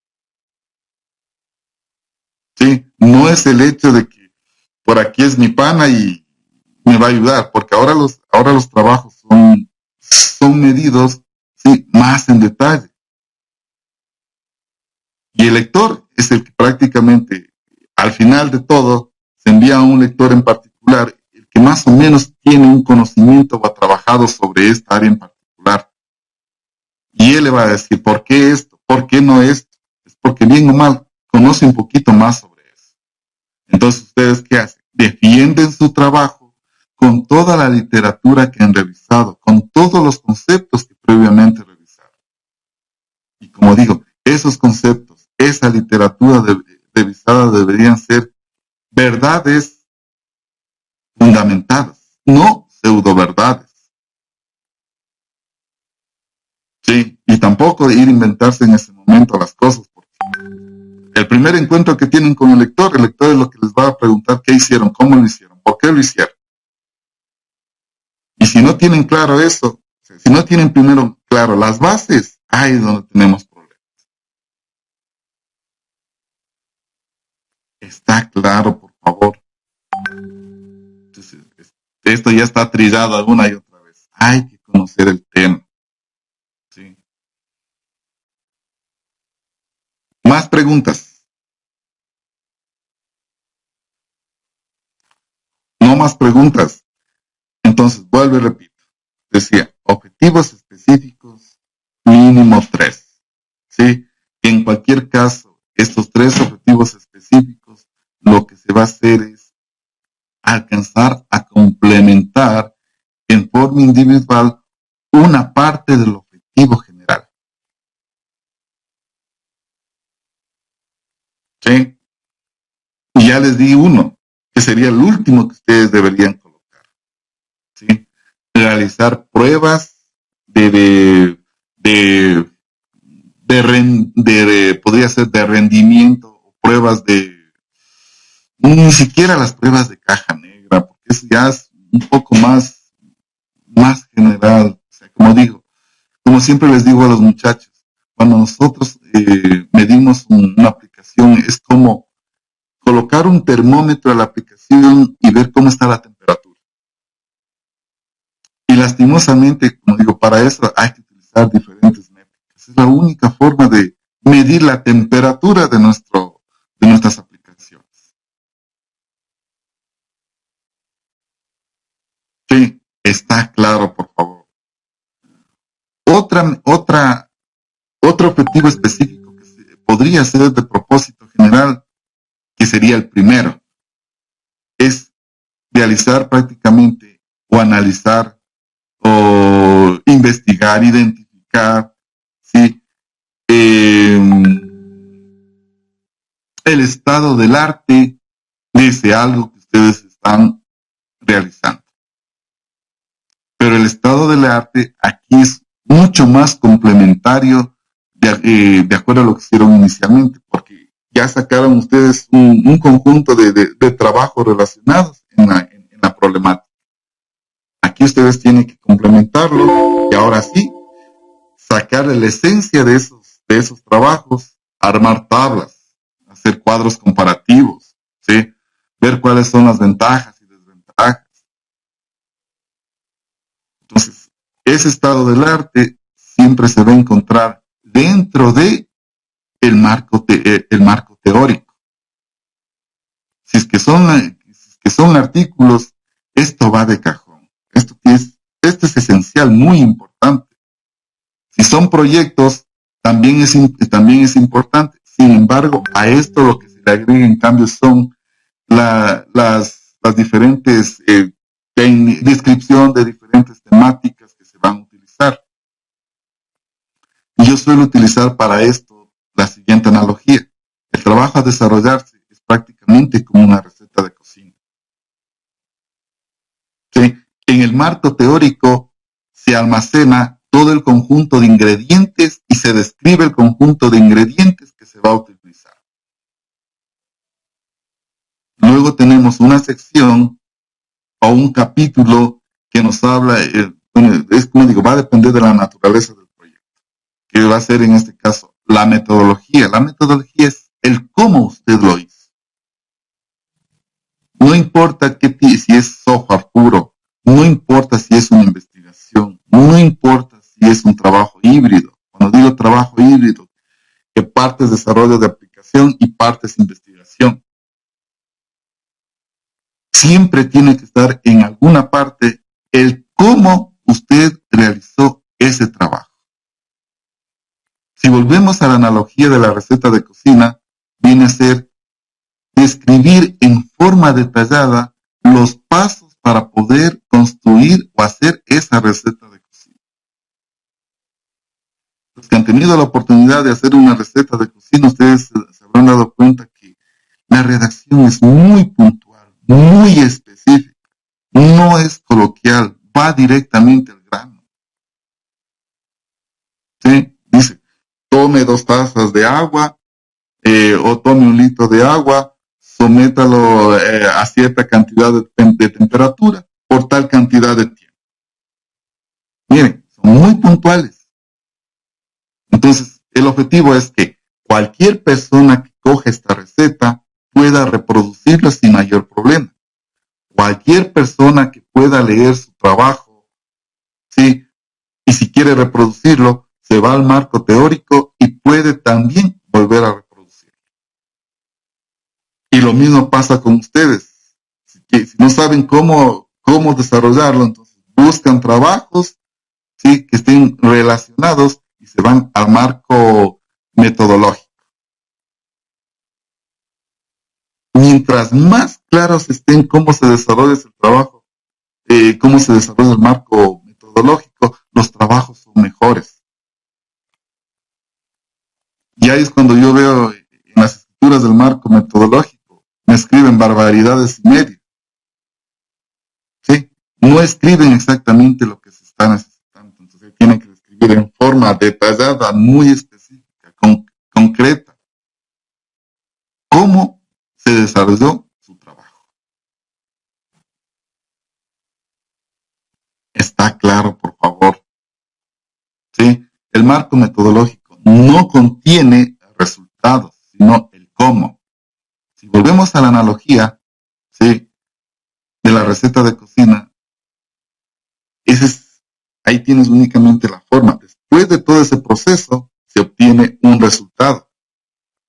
¿sí? No es el hecho de que por aquí es mi pana y me va a ayudar, porque ahora los trabajos son medidos, sí, más en detalle. Y el lector es el que prácticamente, al final de todo, se envía a un lector en particular, el que más o menos tiene un conocimiento o ha trabajado sobre esta área en particular. Y él le va a decir, ¿por qué esto? ¿Por qué no esto? Es porque bien o mal conoce un poquito más sobre eso. Entonces, ¿ustedes qué hacen? Defienden su trabajo con toda la literatura que han revisado, con todos los conceptos que previamente revisaron. Y como digo, esos conceptos, esa literatura revisada deberían ser verdades fundamentadas, no pseudo verdades. Sí, y tampoco ir a inventarse en ese momento las cosas, porque el primer encuentro que tienen con el lector es lo que les va a preguntar qué hicieron, cómo lo hicieron, por qué lo hicieron. Y si no tienen claro eso, si no tienen primero claro las bases, ahí es donde tenemos problemas. Está claro, por favor. Entonces, esto ya está trillado una y otra vez. Hay que conocer el tema. ¿Sí? Más preguntas. No más preguntas. Entonces, vuelvo y repito. Decía, objetivos específicos, mínimo 3. ¿Sí? En cualquier caso, estos 3 objetivos específicos, lo que se va a hacer es alcanzar a complementar en forma individual una parte del objetivo general. ¿Sí? Y ya les di uno, que sería el último que ustedes deberían colocar. ¿Sí? Realizar pruebas podría ser de rendimiento, pruebas ni siquiera las pruebas de caja negra, porque eso ya es un poco más general. O sea, como digo, como siempre les digo a los muchachos, cuando nosotros medimos una aplicación, es como colocar un termómetro a la aplicación y ver cómo está la temperatura. Y lastimosamente, como digo, para eso hay que utilizar diferentes métricas. Es la única forma de medir la temperatura de nuestras aplicaciones. Sí, está claro, por favor. Otro objetivo específico que podría ser de propósito general, que sería el primero, es realizar prácticamente o analizar o investigar, identificar, ¿sí? El estado del arte de ese algo que ustedes están realizando. Pero el estado del arte aquí es mucho más complementario de acuerdo a lo que hicieron inicialmente, porque ya sacaron ustedes un conjunto de trabajos relacionados en la problemática. Aquí ustedes tienen que complementarlo y ahora sí, sacar la esencia de esos trabajos, armar tablas, hacer cuadros comparativos, ¿sí? Ver cuáles son las ventajas y desventajas. Entonces, ese estado del arte siempre se va a encontrar dentro de el marco teórico. Si es que son artículos, esto va de cajón. Esto es esencial, muy importante. Si son proyectos, también es importante. Sin embargo, a esto lo que se le agrega en cambio son las diferentes descripción de diferentes temáticas que se van a utilizar. Y yo suelo utilizar para esto la siguiente analogía. El trabajo a desarrollarse es prácticamente como una receta de cocina. ¿Sí? En el marco teórico se almacena todo el conjunto de ingredientes y se describe el conjunto de ingredientes que se va a utilizar. Luego tenemos una sección o un capítulo que nos habla, es como digo, va a depender de la naturaleza del proyecto, que va a ser en este caso la metodología. La metodología es el cómo usted lo hizo. No importa si es software puro, no importa si es una investigación, no importa si es un trabajo híbrido. Cuando digo trabajo híbrido, que parte es desarrollo de aplicación y parte es investigación. Siempre tiene que estar en alguna parte el cómo usted realizó ese trabajo. Si volvemos a la analogía de la receta de cocina, viene a ser describir en forma detallada los pasos para poder construir o hacer esa receta de cocina. Los que han tenido la oportunidad de hacer una receta de cocina, ustedes se habrán dado cuenta que la redacción es muy puntual, muy específica, no es coloquial, va directamente al grano. ¿Sí? Dice, tome 2 tazas de agua o tome 1 litro de agua, sométalo a cierta cantidad de temperatura por tal cantidad de tiempo. Miren, son muy puntuales. Entonces, el objetivo es que cualquier persona que coja esta receta pueda reproducirla sin mayor problema. Cualquier persona que pueda leer su trabajo, ¿sí? Y si quiere reproducirlo, se va al marco teórico y puede también volver a reproducirlo. Y lo mismo pasa con ustedes. Si no saben cómo desarrollarlo, entonces buscan trabajos, ¿sí? Que estén relacionados y se van al marco metodológico. Mientras más claros estén cómo se desarrolla ese trabajo, cómo se desarrolla el marco metodológico, los trabajos son mejores. Y ahí es cuando yo veo en las escrituras del marco metodológico, me escriben barbaridades y media. ¿Sí? No escriben exactamente lo que se está necesitando. Entonces tienen que escribir en forma detallada, muy específica, concreta. ¿Cómo se desarrolló su trabajo? Está claro, por favor. ¿Sí? El marco metodológico no contiene resultados, sino el cómo. Si volvemos a la analogía, ¿sí? De la receta de cocina, ahí tienes únicamente la forma. Después de todo ese proceso, se obtiene un resultado.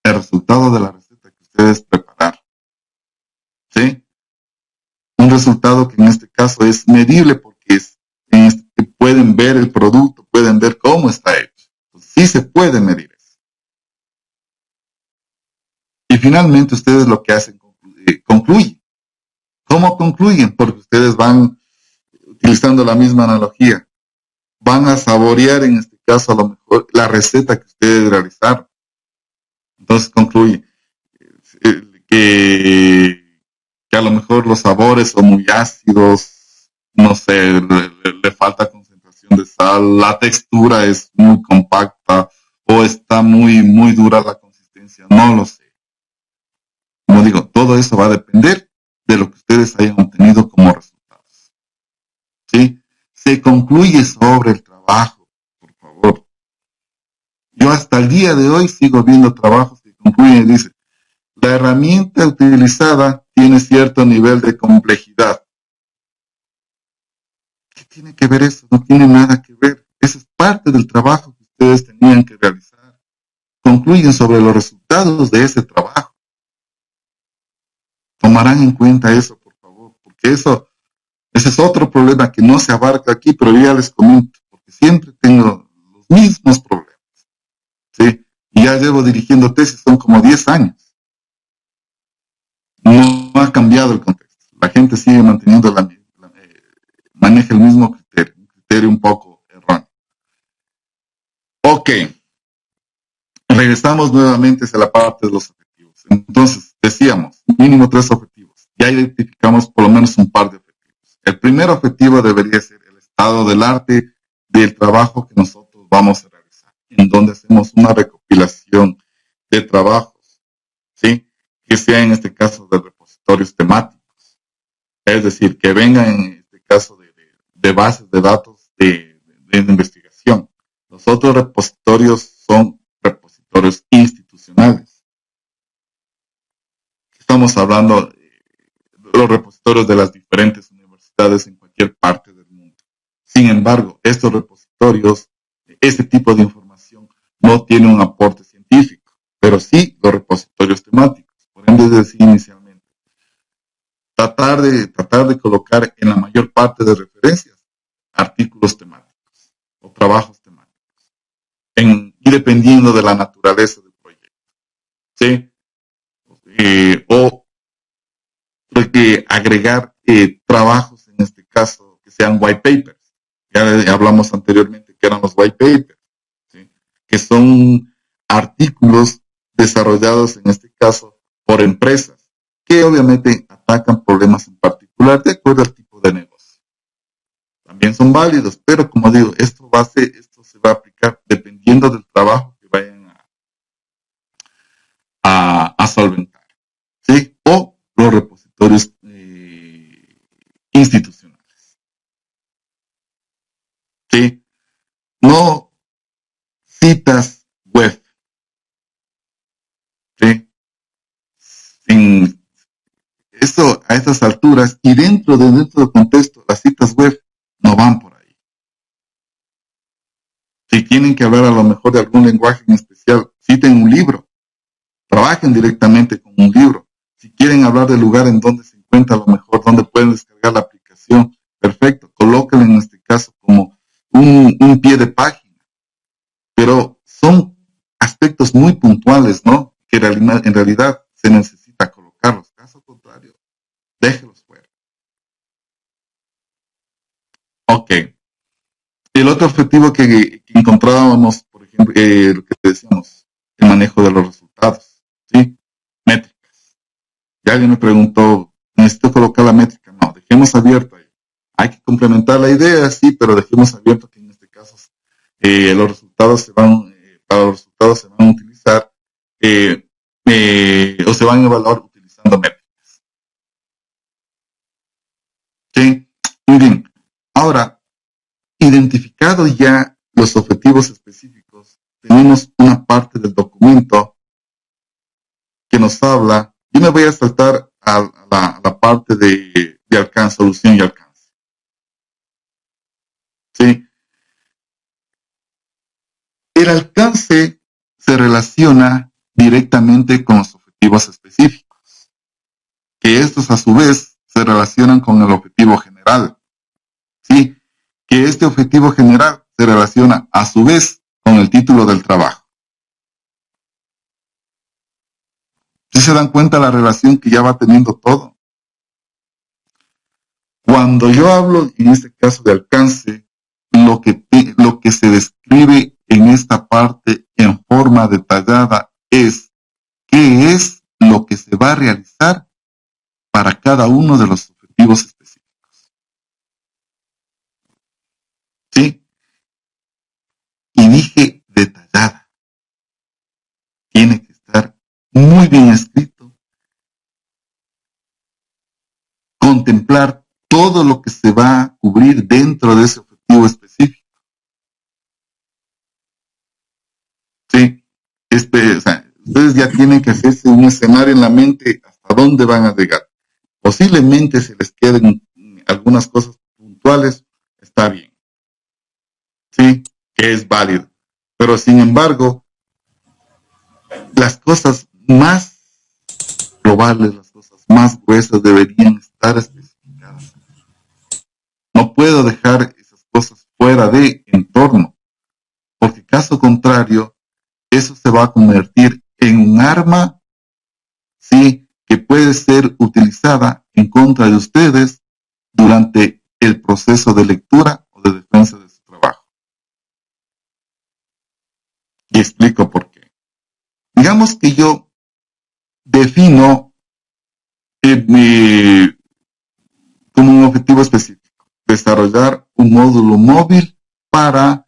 El resultado de la receta que ustedes prepararon. ¿Sí? Un resultado que en este caso es medible porque pueden ver el producto, pueden ver cómo está hecho. Entonces, sí se puede medir eso. Y finalmente ustedes lo que hacen, concluyen. ¿Cómo concluyen? Porque ustedes van utilizando la misma analogía. Van a saborear, en este caso, a lo mejor, la receta que ustedes realizaron. Entonces concluye que a lo mejor los sabores son muy ácidos, no sé, le falta concentración de sal, la textura es muy compacta o está muy, muy dura la consistencia, no lo sé. Como digo, todo eso va a depender de lo que ustedes hayan obtenido como resultados. ¿Sí? Se concluye sobre el trabajo, por favor. Yo hasta el día de hoy sigo viendo trabajos que concluyen y dicen, la herramienta utilizada tiene cierto nivel de complejidad. ¿Qué tiene que ver eso? No tiene nada que ver. Esa es parte del trabajo que ustedes tenían que realizar. Concluyen sobre los resultados de ese trabajo. Tomarán en cuenta eso, por favor, porque ese es otro problema que no se abarca aquí, pero yo ya les comento, porque siempre tengo los mismos problemas. ¿Sí? Y ya llevo dirigiendo tesis, son como 10 años. No ha cambiado el contexto. La gente sigue manteniendo maneja el mismo criterio, un criterio un poco erróneo. Ok. Regresamos nuevamente hacia la parte de los objetivos. Entonces, decíamos, mínimo 3 objetivos. Ya identificamos por lo menos un par de objetivos. El primer objetivo debería ser el estado del arte del trabajo que nosotros vamos a realizar, en donde hacemos una recopilación de trabajos, ¿sí? Que sea en este caso de repositorios temáticos. Es decir, que vengan en este caso de bases de datos de investigación. Los otros repositorios son repositorios institucionales. Estamos hablando, los los repositorios de las diferentes universidades en cualquier parte del mundo. Sin embargo, estos repositorios, este tipo de información, no tiene un aporte científico, pero sí los repositorios temáticos. Por ende, decía inicialmente, tratar de colocar en la mayor parte de referencias artículos temáticos o trabajos temáticos, y dependiendo de la naturaleza del proyecto, ¿sí? O agregar trabajos, en este caso, que sean white papers. Ya hablamos anteriormente que eran los white papers, ¿sí? Que son artículos desarrollados, en este caso, por empresas, que obviamente atacan problemas en particular de acuerdo al tipo de negocio. También son válidos, pero como digo, esto se va a aplicar dependiendo del trabajo que vayan a solventar, ¿sí? O los repositorios institucionales, ¿sí? No citas web, ¿sí? Eso a estas alturas y dentro del contexto, las citas web no van por ahí. Si tienen que hablar a lo mejor de algún lenguaje en especial, citen un libro, trabajen directamente con un libro. Si quieren hablar del lugar en donde se encuentra, a lo mejor donde pueden descargar la aplicación, perfecto, colóquenlo en este caso como un pie de página. Pero son aspectos muy puntuales, ¿no? Que en realidad se necesita colocarlos. Caso contrario, déjelos fuera. Ok. El otro objetivo que encontrábamos, por ejemplo, lo que decíamos, el manejo de los resultados, ¿sí? Métricas. Y alguien me preguntó, ¿necesito colocar la métrica? No, dejemos abierto ahí. Hay que complementar la idea, sí, pero dejemos abierto que en este caso los resultados para los resultados se van a utilizar o se van a evaluar utilizando métricas. ¿Sí? Muy bien. Ahora, identificado ya los objetivos específicos, tenemos una parte del documento que nos habla. Yo me voy a saltar a la parte de alcance, solución y alcance. ¿Sí? El alcance se relaciona directamente con los objetivos específicos, que estos a su vez se relacionan con el objetivo general. ¿Sí? Que este objetivo general se relaciona a su vez con el título del trabajo. ¿Sí se dan cuenta la relación que ya va teniendo todo? Cuando yo hablo, en este caso de alcance, lo que se describe en esta parte en forma detallada es qué es lo que se va a realizar para cada uno de los objetivos específicos. ¿Sí? Y dije detallada. Tiene que estar muy bien escrito. Contemplar todo lo que se va a cubrir dentro de ese objetivo específico. Sí. O sea, ustedes ya tienen que hacerse un escenario en la mente hasta dónde van a llegar. Posiblemente se les queden algunas cosas puntuales, está bien. Sí, que es válido. Pero sin embargo, las cosas más globales, las cosas más gruesas deberían estar especificadas. No puedo dejar esas cosas fuera de entorno, porque caso contrario, eso se va a convertir en un arma, sí, que puede ser utilizada en contra de ustedes durante el proceso de lectura o de defensa de su trabajo. Y explico por qué. Digamos que yo defino como un objetivo específico, desarrollar un módulo móvil para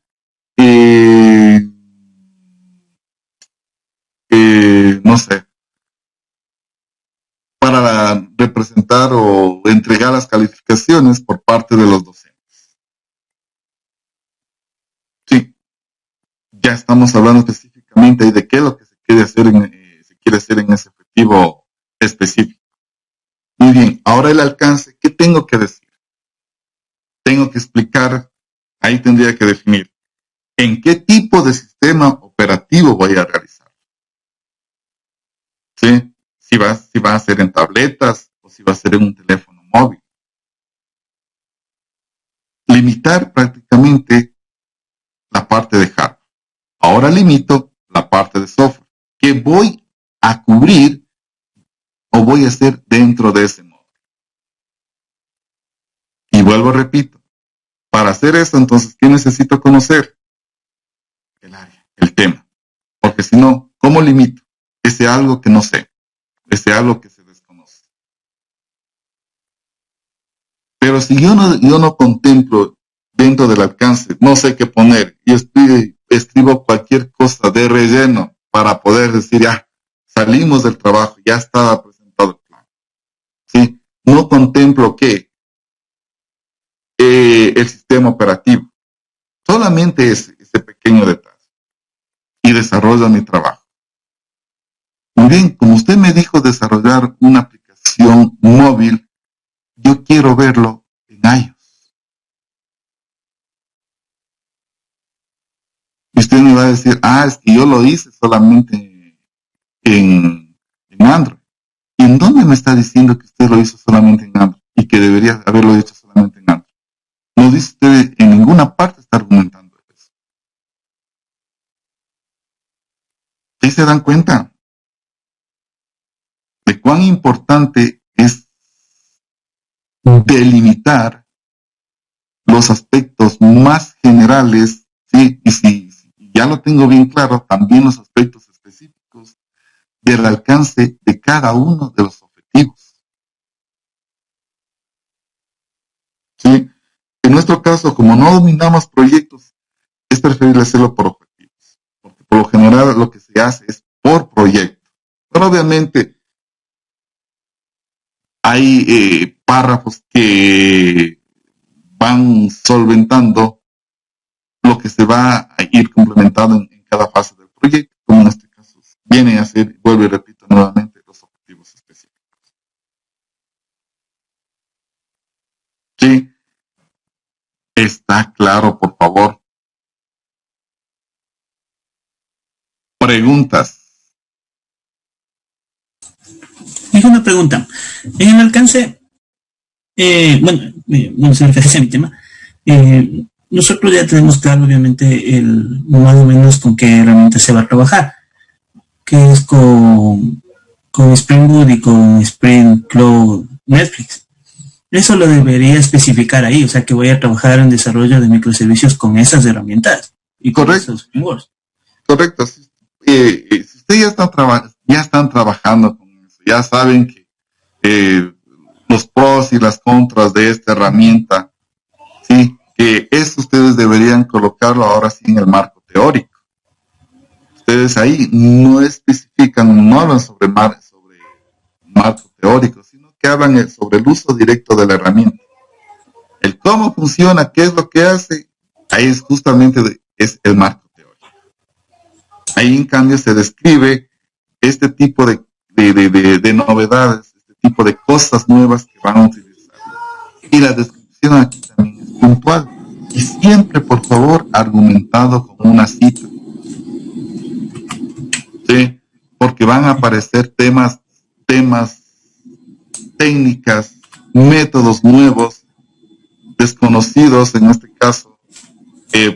no sé, para representar o entregar las calificaciones por parte de los docentes. Sí, ya estamos hablando específicamente de qué es lo que se quiere hacer en ese objetivo específico. Muy bien, ahora el alcance, ¿qué tengo que decir? Tengo que explicar, ahí tendría que definir, ¿en qué tipo de sistema operativo voy a realizar? ¿Sí? Si va a ser en tabletas o si va a ser en un teléfono móvil. Limitar prácticamente la parte de hardware. Ahora limito la parte de software. ¿Qué voy a cubrir o voy a hacer dentro de ese módulo? Y vuelvo, repito, para hacer eso, entonces, ¿qué necesito conocer? El área, el tema. Porque si no, ¿cómo limito? Ese algo que no sé, ese algo que se desconoce. Pero si yo no contemplo dentro del alcance, no sé qué poner, y escribo cualquier cosa de relleno para poder decir, ya, salimos del trabajo, ya estaba presentado el plan. ¿Sí? No contemplo que el sistema operativo, solamente ese pequeño detalle, y desarrollo mi trabajo. Muy bien, como usted me dijo desarrollar una aplicación móvil, yo quiero verlo en iOS. Y usted me va a decir, es que yo lo hice solamente en Android. ¿Y en dónde me está diciendo que usted lo hizo solamente en Android y que debería haberlo hecho solamente en Android? No dice usted, en ninguna parte está argumentando eso. ¿Sí se dan cuenta de cuán importante es delimitar los aspectos más generales, ¿sí? Y si ya lo tengo bien claro, también los aspectos específicos del alcance de cada uno de los objetivos? ¿Sí? En nuestro caso, como no dominamos proyectos, es preferible hacerlo por objetivos, porque por lo general lo que se hace es por proyecto. Pero obviamente hay párrafos que van solventando lo que se va a ir complementando en cada fase del proyecto, como en este caso viene a ser, vuelvo y repito nuevamente, los objetivos específicos. ¿Sí? ¿Está claro, por favor? Preguntas. Es una pregunta. En el alcance, bueno, se refiere a mi tema. Nosotros ya tenemos claro, obviamente, más o menos con qué herramienta se va a trabajar, que es con Spring Boot y con Spring Cloud Netflix. Eso lo debería especificar ahí, o sea que voy a trabajar en desarrollo de microservicios con esas herramientas y con esos frameworks. Correcto. Si ustedes ya están trabajando con eso, ya saben que los pros y las contras de esta herramienta, sí, que eso ustedes deberían colocarlo ahora sí en el marco teórico. Ustedes ahí no especifican, no hablan sobre marco teórico, sino que hablan sobre el uso directo de la herramienta. El cómo funciona, qué es lo que hace, ahí es justamente es el marco teórico. Ahí en cambio se describe este tipo de novedades, este tipo de cosas nuevas que van a utilizar. Y la descripción aquí también es puntual. Y siempre, por favor, argumentado con una cita. ¿Sí? Porque van a aparecer temas, técnicas, métodos nuevos, desconocidos en este caso,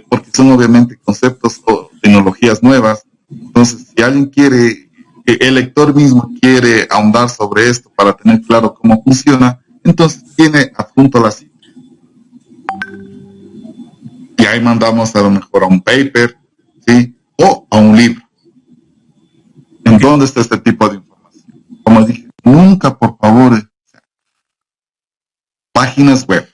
porque son obviamente conceptos o tecnologías nuevas. Entonces, si alguien quiere, el lector mismo quiere ahondar sobre esto para tener claro cómo funciona, entonces tiene adjunto la cita. Y ahí mandamos a lo mejor a un paper, ¿sí? O a un libro. ¿En dónde está este tipo de información? Como dije, nunca, por favor, páginas web.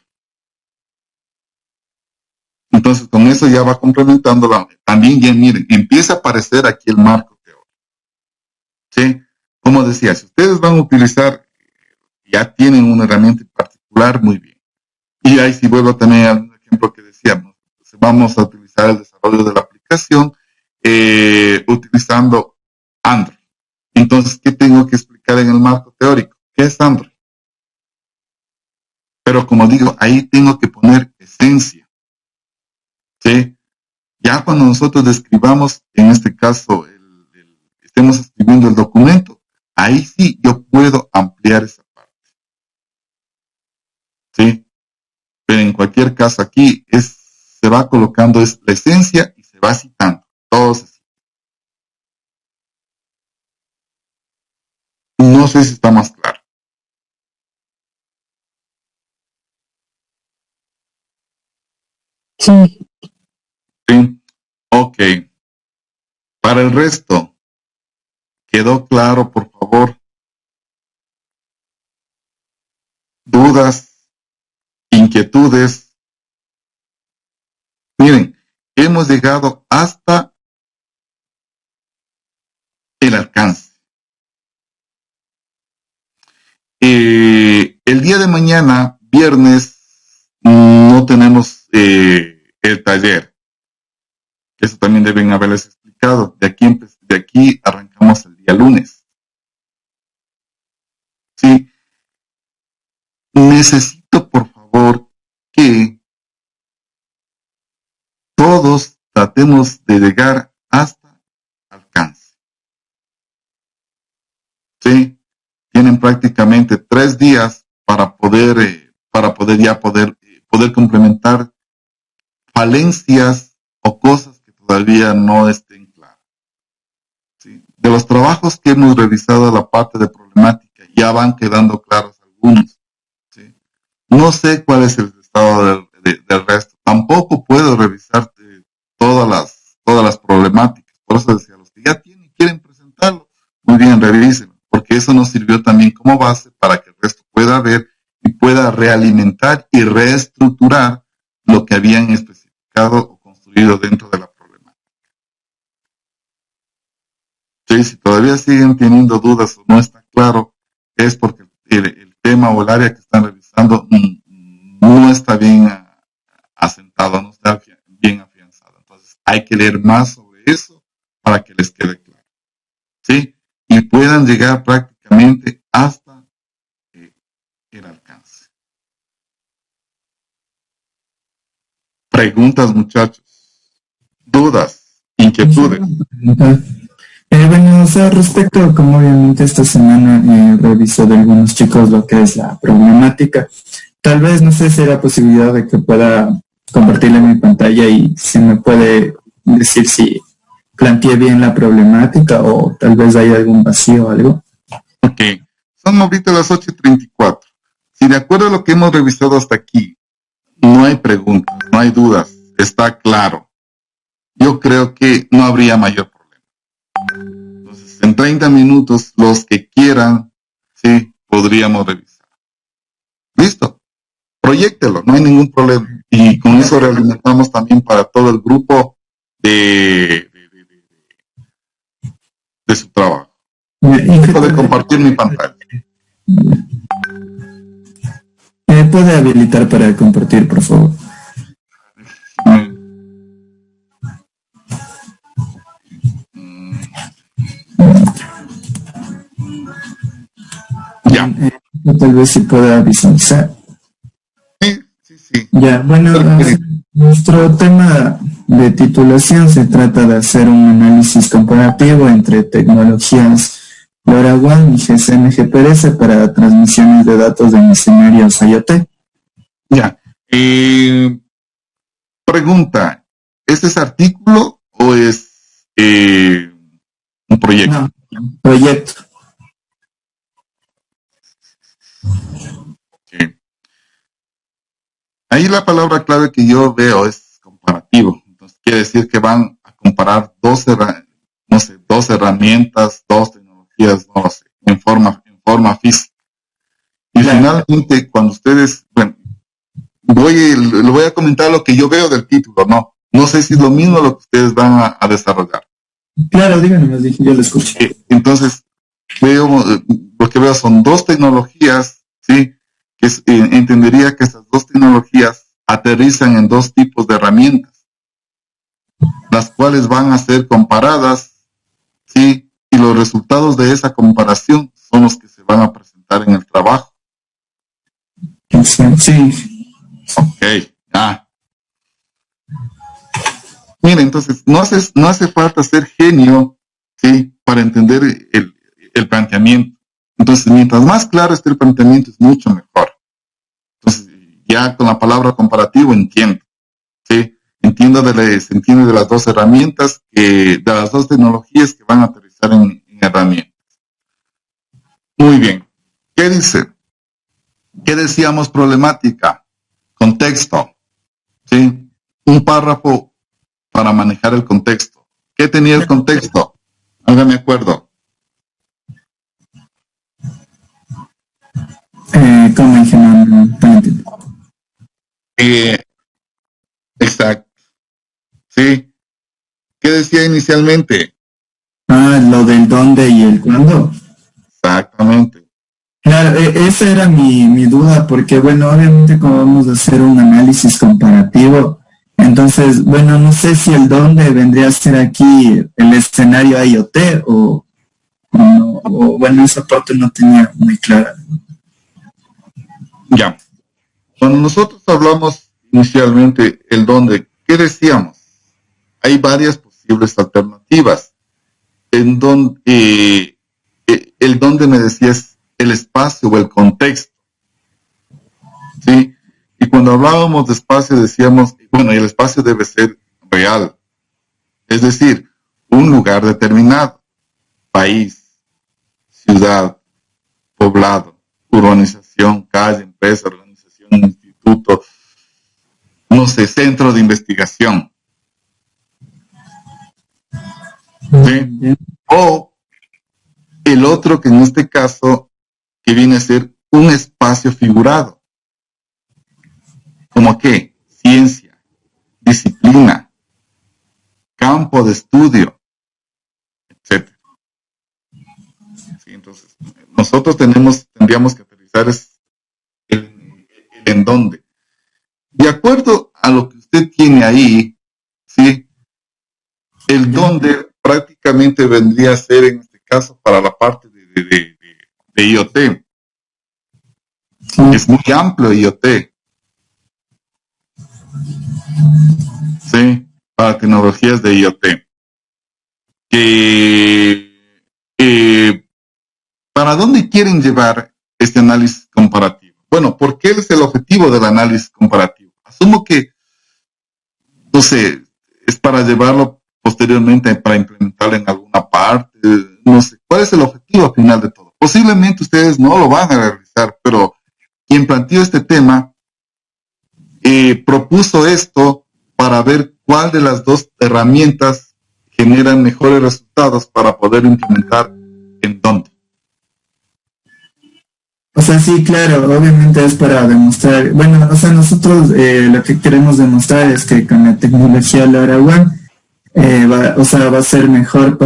Entonces, con eso ya va complementando. También, ya miren, empieza a aparecer aquí el marco teórico. ¿Sí? Como decía, si ustedes van a utilizar, ya tienen una herramienta en particular, muy bien. Y ahí si vuelvo también al ejemplo que decíamos, vamos a utilizar el desarrollo de la aplicación utilizando Android. Entonces, ¿qué tengo que explicar en el marco teórico? ¿Qué es Android? Pero como digo, ahí tengo que poner esencia. ¿Sí? Ya cuando nosotros describamos, en este caso, estemos escribiendo el documento, ahí sí yo puedo ampliar esa parte. ¿Sí? Pero en cualquier caso aquí se va colocando la esencia y se va citando. Todo se cita. No sé si está más claro. Sí. ¿Sí? Ok. Para el resto, ¿quedó claro, por favor? ¿Dudas? ¿Inquietudes? Miren, hemos llegado hasta el alcance. El día de mañana, viernes, no tenemos el taller. Eso también deben haberles explicado. De aquí arrancamos el día lunes. Sí. Necesito, por favor, que todos tratemos de llegar hasta alcance. Sí. Tienen prácticamente 3 días para poder complementar falencias o cosas que todavía no estén claras. ¿Sí? De los trabajos que hemos revisado la parte de problemática, ya van quedando claros algunos. ¿Sí? No sé cuál es el estado del resto. Tampoco puedo revisar todas las problemáticas. Por eso decía, los que ya tienen y quieren presentarlo, muy bien, revisen, porque eso nos sirvió también como base para que el resto pueda ver y pueda realimentar y reestructurar lo que habían especificado o construido dentro de la problemática. Sí, si todavía siguen teniendo dudas o no está claro, es porque el tema o el área que están revisando no está bien asentado, no está bien afianzado. Entonces hay que leer más sobre eso para que les quede claro. ¿Sí? Y puedan llegar prácticamente hasta el alcance. Preguntas, muchachos. Dudas, inquietudes. Bueno, o sea, respecto, como obviamente esta semana revisó de algunos chicos lo que es la problemática, tal vez no sé si era posibilidad de que pueda compartirle mi pantalla y si me puede decir si planteé bien la problemática o tal vez hay algún vacío o algo. Ok, son ahorita las 8:34. Si de acuerdo a lo que hemos revisado hasta aquí, no hay preguntas, no hay dudas, está claro, yo creo que no habría mayor problema. Entonces, en 30 minutos, los que quieran, sí, podríamos revisar. Listo, proyéctelo, no hay ningún problema. Y con eso realimentamos también para todo el grupo de su trabajo. Puede compartir mi pantalla. ¿Puede habilitar para compartir, por favor? Ya. Tal vez si pueda visualizar. Sí. Ya, bueno, nuestro tema de titulación se trata de hacer un análisis comparativo entre tecnologías LoRaWAN y GSM GPRS para transmisiones de datos de escenarios IoT. Ya. Pregunta, ¿este es artículo o es un proyecto? No, proyecto. Okay. Ahí la palabra clave que yo veo es comparativo. Entonces quiere decir que van a comparar dos herramientas, dos tecnologías, no lo sé, en forma física. Y finalmente, cuando ustedes, bueno, le voy a comentar lo que yo veo del título, no sé si es lo mismo lo que ustedes van a desarrollar. Claro, díganme, yo lo escucho. Entonces, lo que veo son dos tecnologías, ¿sí? Que entendería que estas dos tecnologías aterrizan en dos tipos de herramientas, las cuales van a ser comparadas, ¿sí? Y los resultados de esa comparación son los que se van a presentar en el trabajo. Sí. Sí. Ok, ya. Mira, entonces, no hace falta ser genio, ¿sí? Para entender el planteamiento. Entonces, mientras más claro esté el planteamiento, es mucho mejor. Entonces, ya con la palabra comparativo entiendo, ¿sí? Se entiende de las dos herramientas, de las dos tecnologías que van a aterrizar en herramientas. Muy bien. ¿Qué dice? ¿Qué decíamos problemática? Contexto, ¿sí? Un párrafo para manejar el contexto. ¿Qué tenía el contexto? Hágame acuerdo. ¿Cómo ingeniero? Exacto. ¿Sí? ¿Qué decía inicialmente? Lo del dónde y el cuándo. Exactamente. Claro, esa era mi duda, porque bueno, obviamente como vamos a hacer un análisis comparativo, entonces, bueno, no sé si el dónde vendría a ser aquí el escenario IoT o bueno, esa parte no tenía muy clara. Ya. Cuando nosotros hablamos inicialmente el dónde, ¿qué decíamos? Hay varias posibles alternativas. En donde el dónde me decías el espacio o el contexto. ¿Sí? Y cuando hablábamos de espacio decíamos, bueno, el espacio debe ser real. Es decir, un lugar determinado. País, ciudad, poblado, urbanización, calle, empresa, organización, instituto, no sé, centro de investigación. ¿Sí? O el otro que en este caso que viene a ser un espacio figurado. ¿Como qué? Ciencia, disciplina, campo de estudio, etc. ¿Sí? Entonces, nosotros tendríamos que aterrizar el en dónde. De acuerdo a lo que usted tiene ahí, ¿sí? El dónde prácticamente vendría a ser en este caso para la parte de IoT. Es muy amplio IoT. Sí, para tecnologías de IoT. ¿Para dónde quieren llevar este análisis comparativo? Bueno, ¿por qué es el objetivo del análisis comparativo? Asumo que, no sé, es para llevarlo posteriormente para implementarlo en alguna parte, no sé. ¿Cuál es el objetivo final de todo? Posiblemente ustedes no lo van a realizar, pero quien planteó este tema propuso esto para ver cuál de las dos herramientas generan mejores resultados para poder implementar en dónde. O sea, sí, claro, obviamente es para demostrar, bueno, o sea, nosotros lo que queremos demostrar es que con la tecnología LoRaWAN va a ser mejor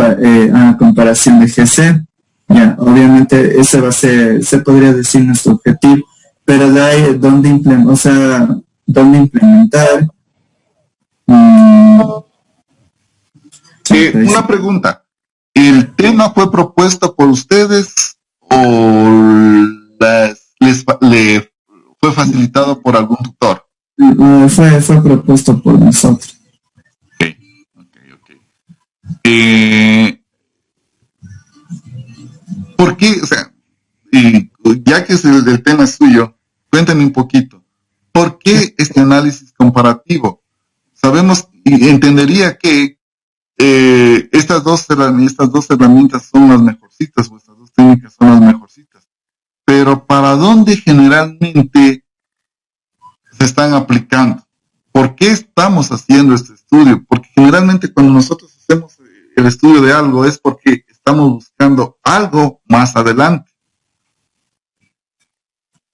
a comparación de GC. Ya, obviamente ese va a ser, se podría decir nuestro objetivo, pero de ahí dónde implementar. Una pregunta, ¿el tema fue propuesto por ustedes o le fue facilitado por algún tutor? Fue propuesto por nosotros. Ok. ¿Por qué? O sea, ya que el tema es suyo, cuéntame un poquito. ¿Por qué este análisis comparativo? Sabemos y entendería que estas dos herramientas son las mejorcitas, o estas dos técnicas son las mejorcitas. Pero ¿para dónde generalmente se están aplicando? ¿Por qué estamos haciendo este estudio? Porque generalmente cuando nosotros hacemos el estudio de algo es porque estamos buscando algo más adelante.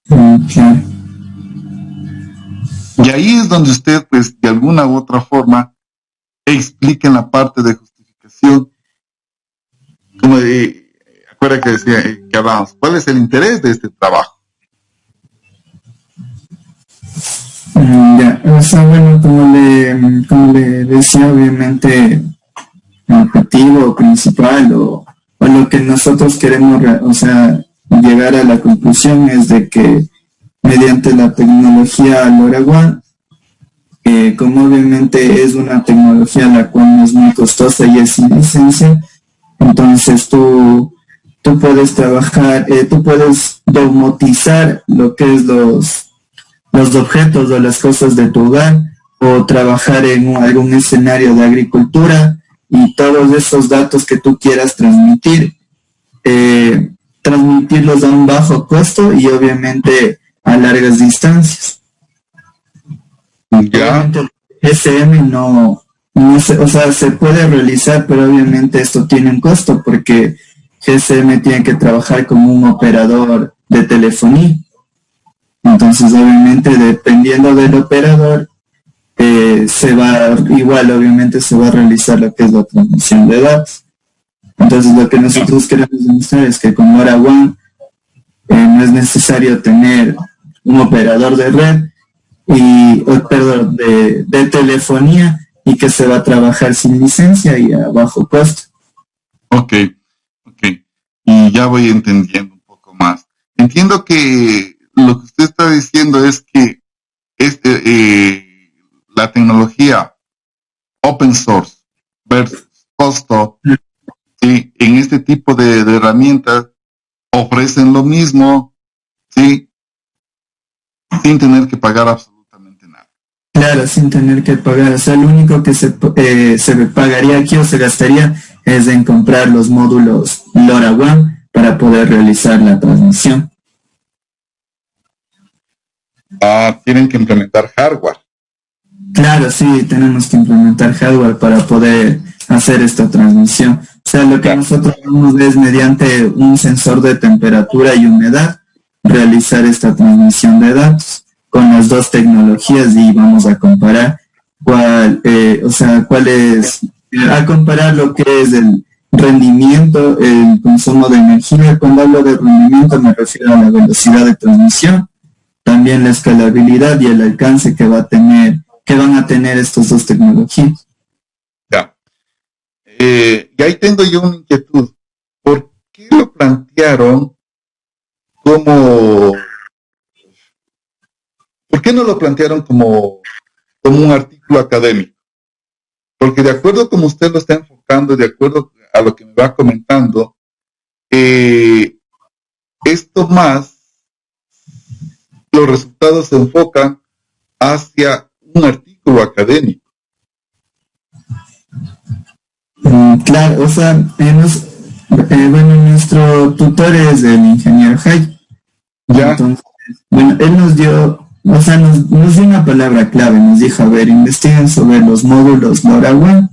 Okay. Y ahí es donde usted, pues, de alguna u otra forma, explica en la parte de justificación, como acuerda que decía, que hablábamos, ¿cuál es el interés de este trabajo? Ya, o sea, bueno, como le decía, obviamente el objetivo principal o lo que nosotros queremos, o sea, llegar a la conclusión es de que mediante la tecnología LoRaWAN. Como obviamente es una tecnología la cual no es muy costosa y es sin licencia, entonces tú puedes trabajar, tú puedes domotizar lo que es los objetos o las cosas de tu hogar, o trabajar en algún escenario de agricultura, y todos esos datos que tú quieras transmitir, transmitirlos a un bajo costo y obviamente a largas distancias. Ya. Obviamente GSM no se, o sea, se puede realizar, pero obviamente esto tiene un costo porque GSM tiene que trabajar como un operador de telefonía. Entonces, obviamente, dependiendo del operador, obviamente se va a realizar lo que es la transmisión de datos. Entonces, lo que nosotros queremos demostrar es que con LoRaWAN no es necesario tener un operador de red de telefonía, y que se va a trabajar sin licencia y a bajo costo. Ok. Y ya voy entendiendo un poco más. Entiendo que lo que usted está diciendo es que la tecnología open source versus costo, ¿sí? En este tipo de herramientas ofrecen lo mismo, ¿sí? Sin tener que pagar absolutamente nada. Claro, sin tener que pagar. O sea, lo único que se pagaría aquí o se gastaría es en comprar los módulos LoRaWAN para poder realizar la transmisión. Tienen que implementar hardware. Claro, sí, tenemos que implementar hardware para poder hacer esta transmisión. O sea, lo que nosotros vamos es mediante un sensor de temperatura y humedad realizar esta transmisión de datos con las dos tecnologías, y vamos a comparar a comparar lo que es el rendimiento, el consumo de energía. Cuando hablo de rendimiento me refiero a la velocidad de transmisión, también la escalabilidad y el alcance que van a tener estas dos tecnologías. Ya. Y ahí tengo yo una inquietud. ¿Por qué lo plantearon como... ¿Por qué no lo plantearon como un artículo académico? Porque de acuerdo como usted lo está enfocando, de acuerdo a lo que me va comentando, esto más, los resultados se enfocan hacia un artículo académico. Claro, o sea, nuestro tutor es el ingeniero Jai. Ya. Entonces, él nos dio una palabra clave, nos dijo, a ver, investiguen sobre los módulos LoRaWAN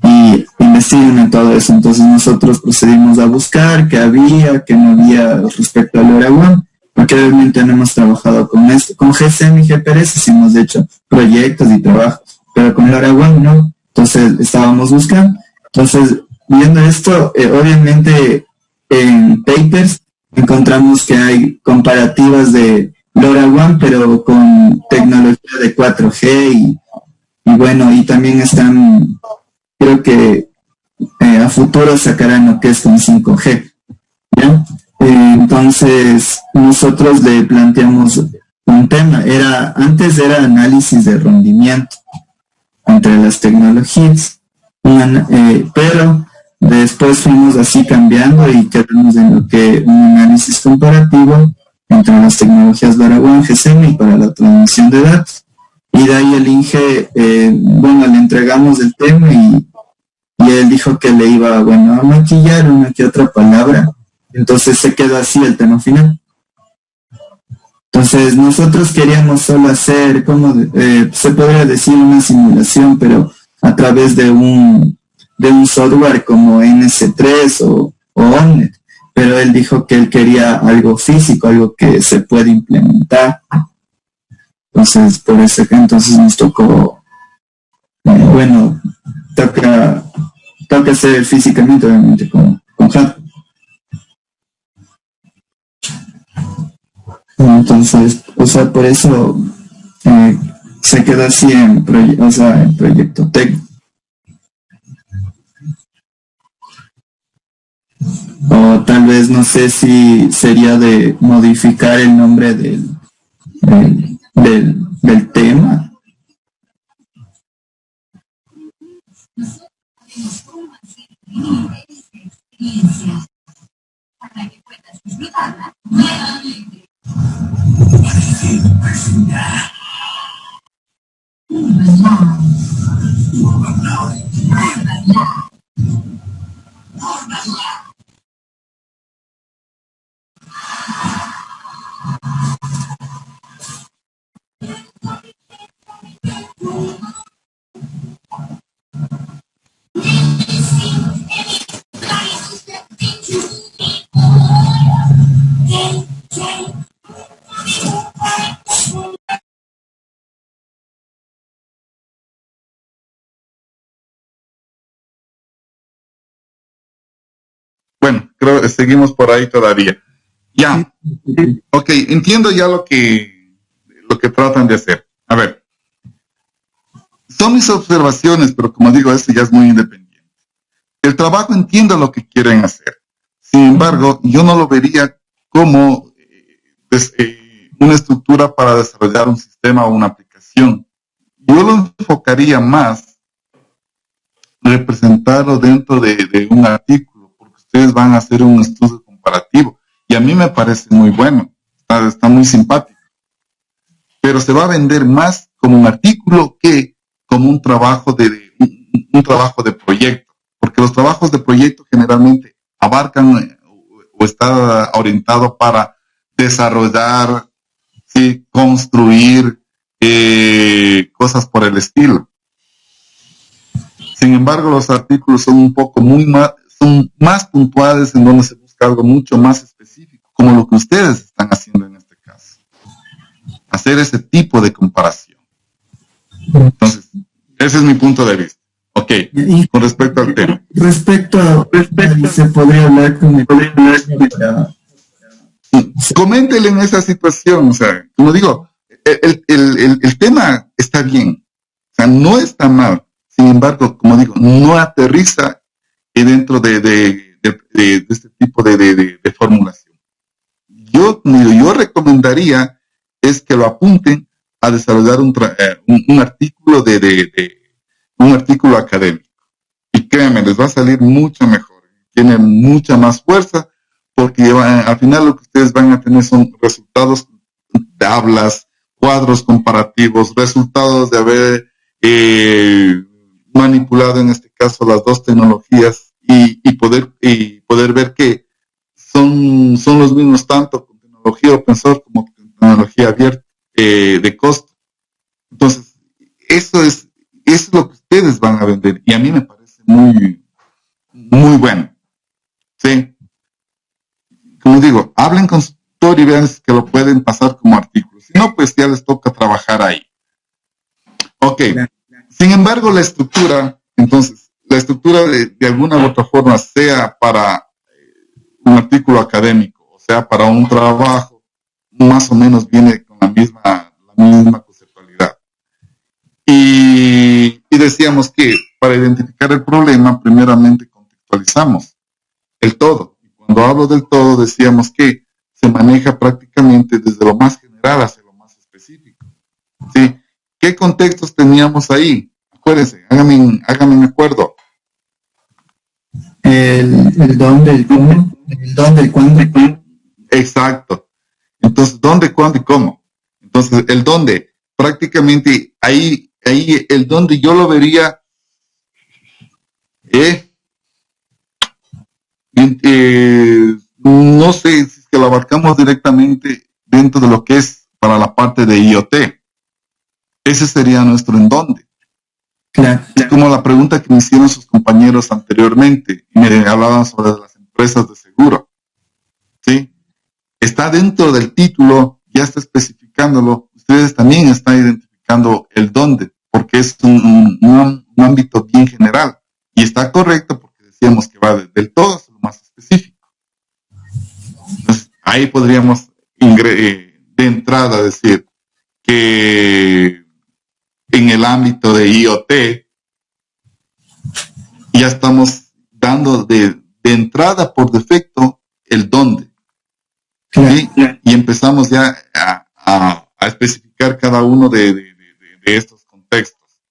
y investiguen en todo eso. Entonces nosotros procedimos a buscar qué había, qué no había respecto a LoRaWAN, porque obviamente no hemos trabajado con GSM y GPRS, sí hemos hecho proyectos y trabajos, pero con LoRaWAN no. Entonces estábamos buscando. Entonces, viendo esto, obviamente en papers encontramos que hay comparativas de LoRaWAN, pero con tecnología de 4G y también están, creo que a futuro sacarán lo que es con 5G. ¿Ya? Entonces, nosotros le planteamos un tema. Antes era análisis de rendimiento entre las tecnologías, pero después fuimos así cambiando y quedamos en lo que un análisis comparativo entre las tecnologías LoRaWAN, GSM y para la transmisión de datos. Y de ahí el Inge, le entregamos el tema y él dijo que le iba a maquillar una que otra palabra. Entonces se quedó así el tema final. Entonces nosotros queríamos solo hacer, se podría decir una simulación, pero a través de un software como NS3 o Omnet. Pero él dijo que él quería algo físico, algo que se puede implementar. Entonces, por eso que entonces nos tocó, toca hacer físicamente, obviamente, con hardware. Entonces, por eso se quedó así en proyecto técnico. O tal vez no sé si sería de modificar el nombre del tema. Bueno, creo que seguimos por ahí todavía. Ya, ok, entiendo ya lo que tratan de hacer. A ver, son mis observaciones, pero como digo, eso ya es muy independiente. El trabajo entiendo lo que quieren hacer. Sin embargo, yo no lo vería como una estructura para desarrollar un sistema o una aplicación. Yo lo enfocaría más representarlo dentro de un artículo, porque ustedes van a hacer un estudio comparativo y a mí me parece muy bueno, está muy simpático, pero se va a vender más como un artículo que como un trabajo un trabajo de proyecto, porque los trabajos de proyecto generalmente abarcan o está orientado para desarrollar, ¿sí? Construir cosas por el estilo. Sin embargo, los artículos son un poco son más puntuales, en donde se busca algo mucho más específico, como lo que ustedes están haciendo en este caso. Hacer ese tipo de comparación. Entonces, ese es mi punto de vista. Ok, con respecto al tema. Respecto a se podría hablar con el para... Coméntele en esa situación, o sea, como digo, el tema está bien, o sea, no está mal. Sin embargo, como digo, no aterriza dentro de este tipo de formulación. Yo recomendaría es que lo apunten a desarrollar un artículo un artículo académico. Y créanme, les va a salir mucho mejor. Tiene mucha más fuerza, porque al final lo que ustedes van a tener son resultados de tablas, cuadros comparativos, resultados de haber manipulado en este caso las dos tecnologías y poder ver que son los mismos tanto con tecnología open source como con tecnología abierta de costo. Entonces, eso es lo que ustedes van a vender y a mí me parece muy, muy bueno. ¿Sí? Como digo, hablen con su tutor y vean que lo pueden pasar como artículo. Si no, pues ya les toca trabajar ahí. Ok. Sin embargo, la estructura, entonces, la estructura de alguna u otra forma, sea para un artículo académico, o sea, para un trabajo, más o menos viene con la misma conceptualidad. Y decíamos que para identificar el problema, primeramente contextualizamos el todo. Y cuando hablo del todo, decíamos que se maneja prácticamente desde lo más general hacia lo más específico. ¿Sí? ¿Qué contextos teníamos ahí? Acuérdense, háganme acuerdo. El dónde, el cómo, el dónde, el cuándo, el cómo. Exacto. Entonces, ¿dónde, cuándo y cómo? Entonces, el dónde, prácticamente ahí el dónde yo lo vería no sé si es que lo abarcamos directamente dentro de lo que es para la parte de IoT. Ese sería nuestro en dónde. Claro. Es como la pregunta que me hicieron sus compañeros anteriormente y me hablaban sobre las empresas de seguro. ¿Sí? Está dentro del título, ya está especificándolo. Ustedes también están identificando el dónde, porque es un ámbito bien general. Y está correcto porque decíamos que va del todo a lo más específico. Entonces, ahí podríamos de entrada decir que en el ámbito de IoT ya estamos dando de de entrada por defecto el dónde. ¿Sí? Y empezamos ya a especificar cada uno de estos contextos.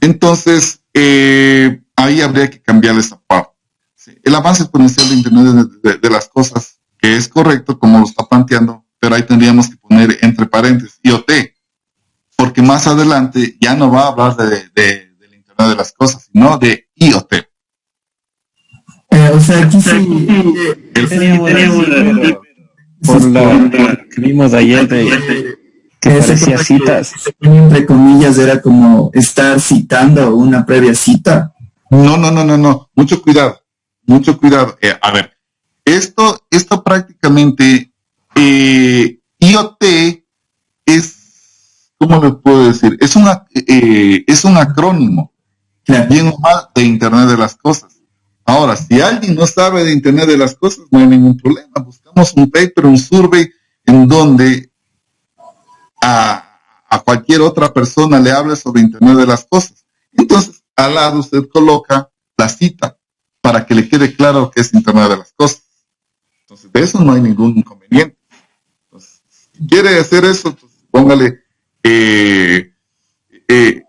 Entonces, ahí habría que cambiar esa parte. ¿Sí? El avance exponencial de Internet de las cosas, que es correcto como lo está planteando, pero ahí tendríamos que poner entre paréntesis IoT, porque más adelante ya no va a hablar del Internet de las cosas, sino de IoT. O sea, aquí sí. Por lo que vimos ayer que parecía citas. Entre comillas, era como estar citando una previa cita. No. Mucho cuidado. A ver, esto prácticamente, IoT es, ¿cómo le puedo decir? Es un acrónimo, bien o mal, de Internet de las Cosas. Ahora, si alguien no sabe de Internet de las Cosas, no hay ningún problema. Buscamos un paper, un survey, en donde a cualquier otra persona le hable sobre Internet de las Cosas. Entonces, al lado usted coloca la cita para que le quede claro qué es Internet de las Cosas. Entonces, de eso no hay ningún inconveniente. Entonces, si quiere hacer eso, pues póngale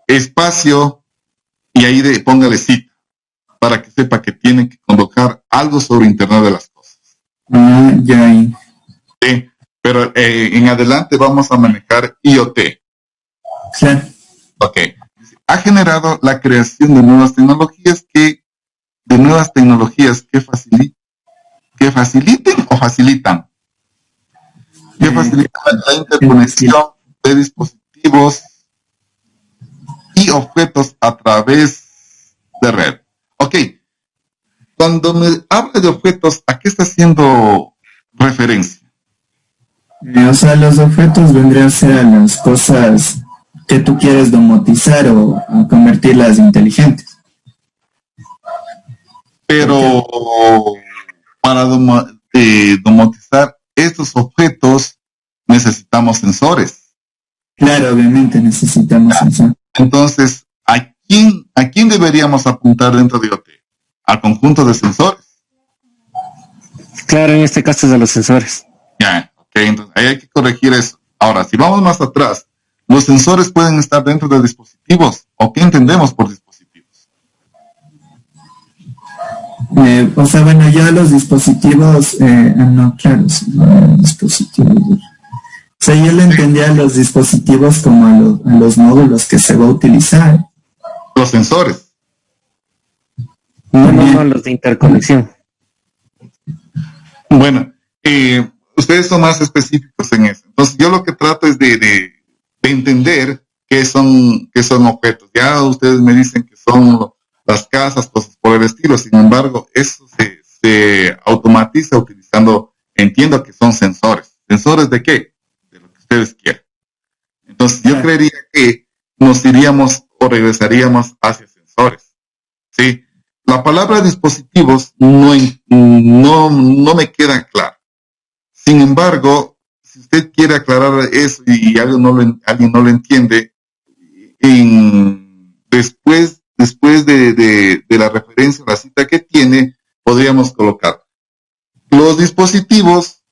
espacio y ahí póngale cita, para que sepa que tiene que colocar algo sobre Internet de las Cosas. Ya. Sí, pero en adelante vamos a manejar IoT. Sí. Ok. Ha generado la creación de nuevas tecnologías que faciliten o facilitan. Que facilitan la interconexión de dispositivos y objetos a través de red. Ok. Cuando me habla de objetos, ¿a qué está haciendo referencia? O sea, los objetos vendrían a ser las cosas que tú quieres domotizar o convertirlas inteligentes. Pero para domotizar estos objetos necesitamos sensores. Claro, obviamente necesitamos sensores. Entonces, ¿a quién deberíamos apuntar dentro de IoT? Al conjunto de sensores. Claro, en este caso es de los sensores. Ya, ok, entonces ahí hay que corregir eso. Ahora, si vamos más atrás, los sensores pueden estar dentro de dispositivos. ¿O qué entendemos por dispositivos? O sea, bueno, ya los dispositivos, no, claro, sí, dispositivos. O sea, yo le entendía a los dispositivos como a los módulos que se va a utilizar. Los sensores. No, los de interconexión. Bueno, ustedes son más específicos en eso. Entonces, yo lo que trato es de entender qué son objetos. Ya ustedes me dicen que son las casas, cosas por el estilo. Sin embargo, eso se automatiza utilizando, entiendo que son sensores. ¿Sensores de qué? De lo que ustedes quieran. Entonces, yo creería que nos iríamos o regresaríamos hacia sensores. ¿Sí? La palabra dispositivos no me queda clara. Sin embargo, si usted quiere aclarar eso y alguien no lo entiende, después de la referencia a la cita que tiene, podríamos colocar los dispositivos,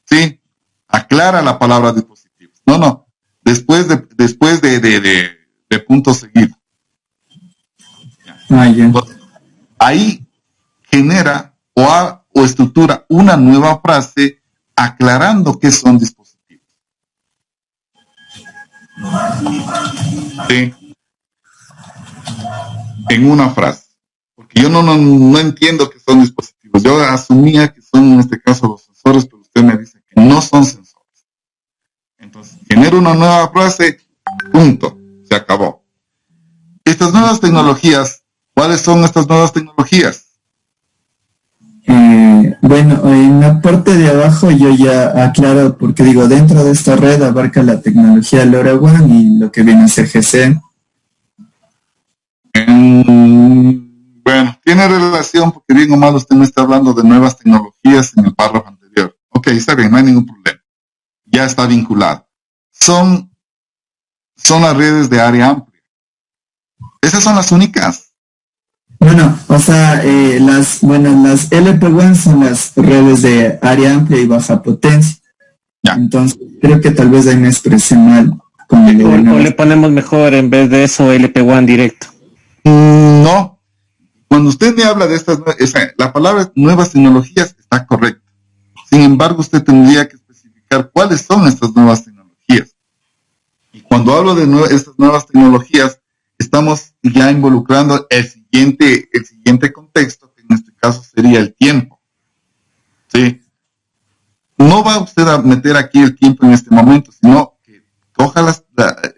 ¿sí? Aclara la palabra dispositivos. No. Después de punto seguido. Ahí genera o estructura una nueva frase aclarando qué son dispositivos. ¿Sí? En una frase. Porque yo no entiendo qué son dispositivos. Yo asumía que son en este caso los sensores, pero usted me dice que no son sensores. Entonces, genera una nueva frase, punto, se acabó. Estas nuevas tecnologías, ¿cuáles son estas nuevas tecnologías? Bueno, en la parte de abajo yo ya aclaro, porque digo, dentro de esta red abarca la tecnología LoRaWAN y lo que viene a ser GC. Bueno, tiene relación porque bien o mal usted me está hablando de nuevas tecnologías en el párrafo anterior. Ok, está bien, no hay ningún problema. Ya está vinculado. Son las redes de área amplia. Esas son las únicas. Bueno, o sea, las LP1 son las redes de área amplia y baja potencia. Ya. Entonces, creo que tal vez ahí me expresé mal. Con el O le ponemos mejor en vez de eso LP1 directo. No. Cuando usted me habla de estas, la palabra nuevas tecnologías está correcta. Sin embargo, usted tendría que especificar cuáles son estas nuevas tecnologías. Y cuando hablo de estas nuevas tecnologías, estamos ya involucrando el siguiente contexto, que en este caso sería el tiempo. ¿Sí? No va usted a meter aquí el tiempo en este momento, sino que coja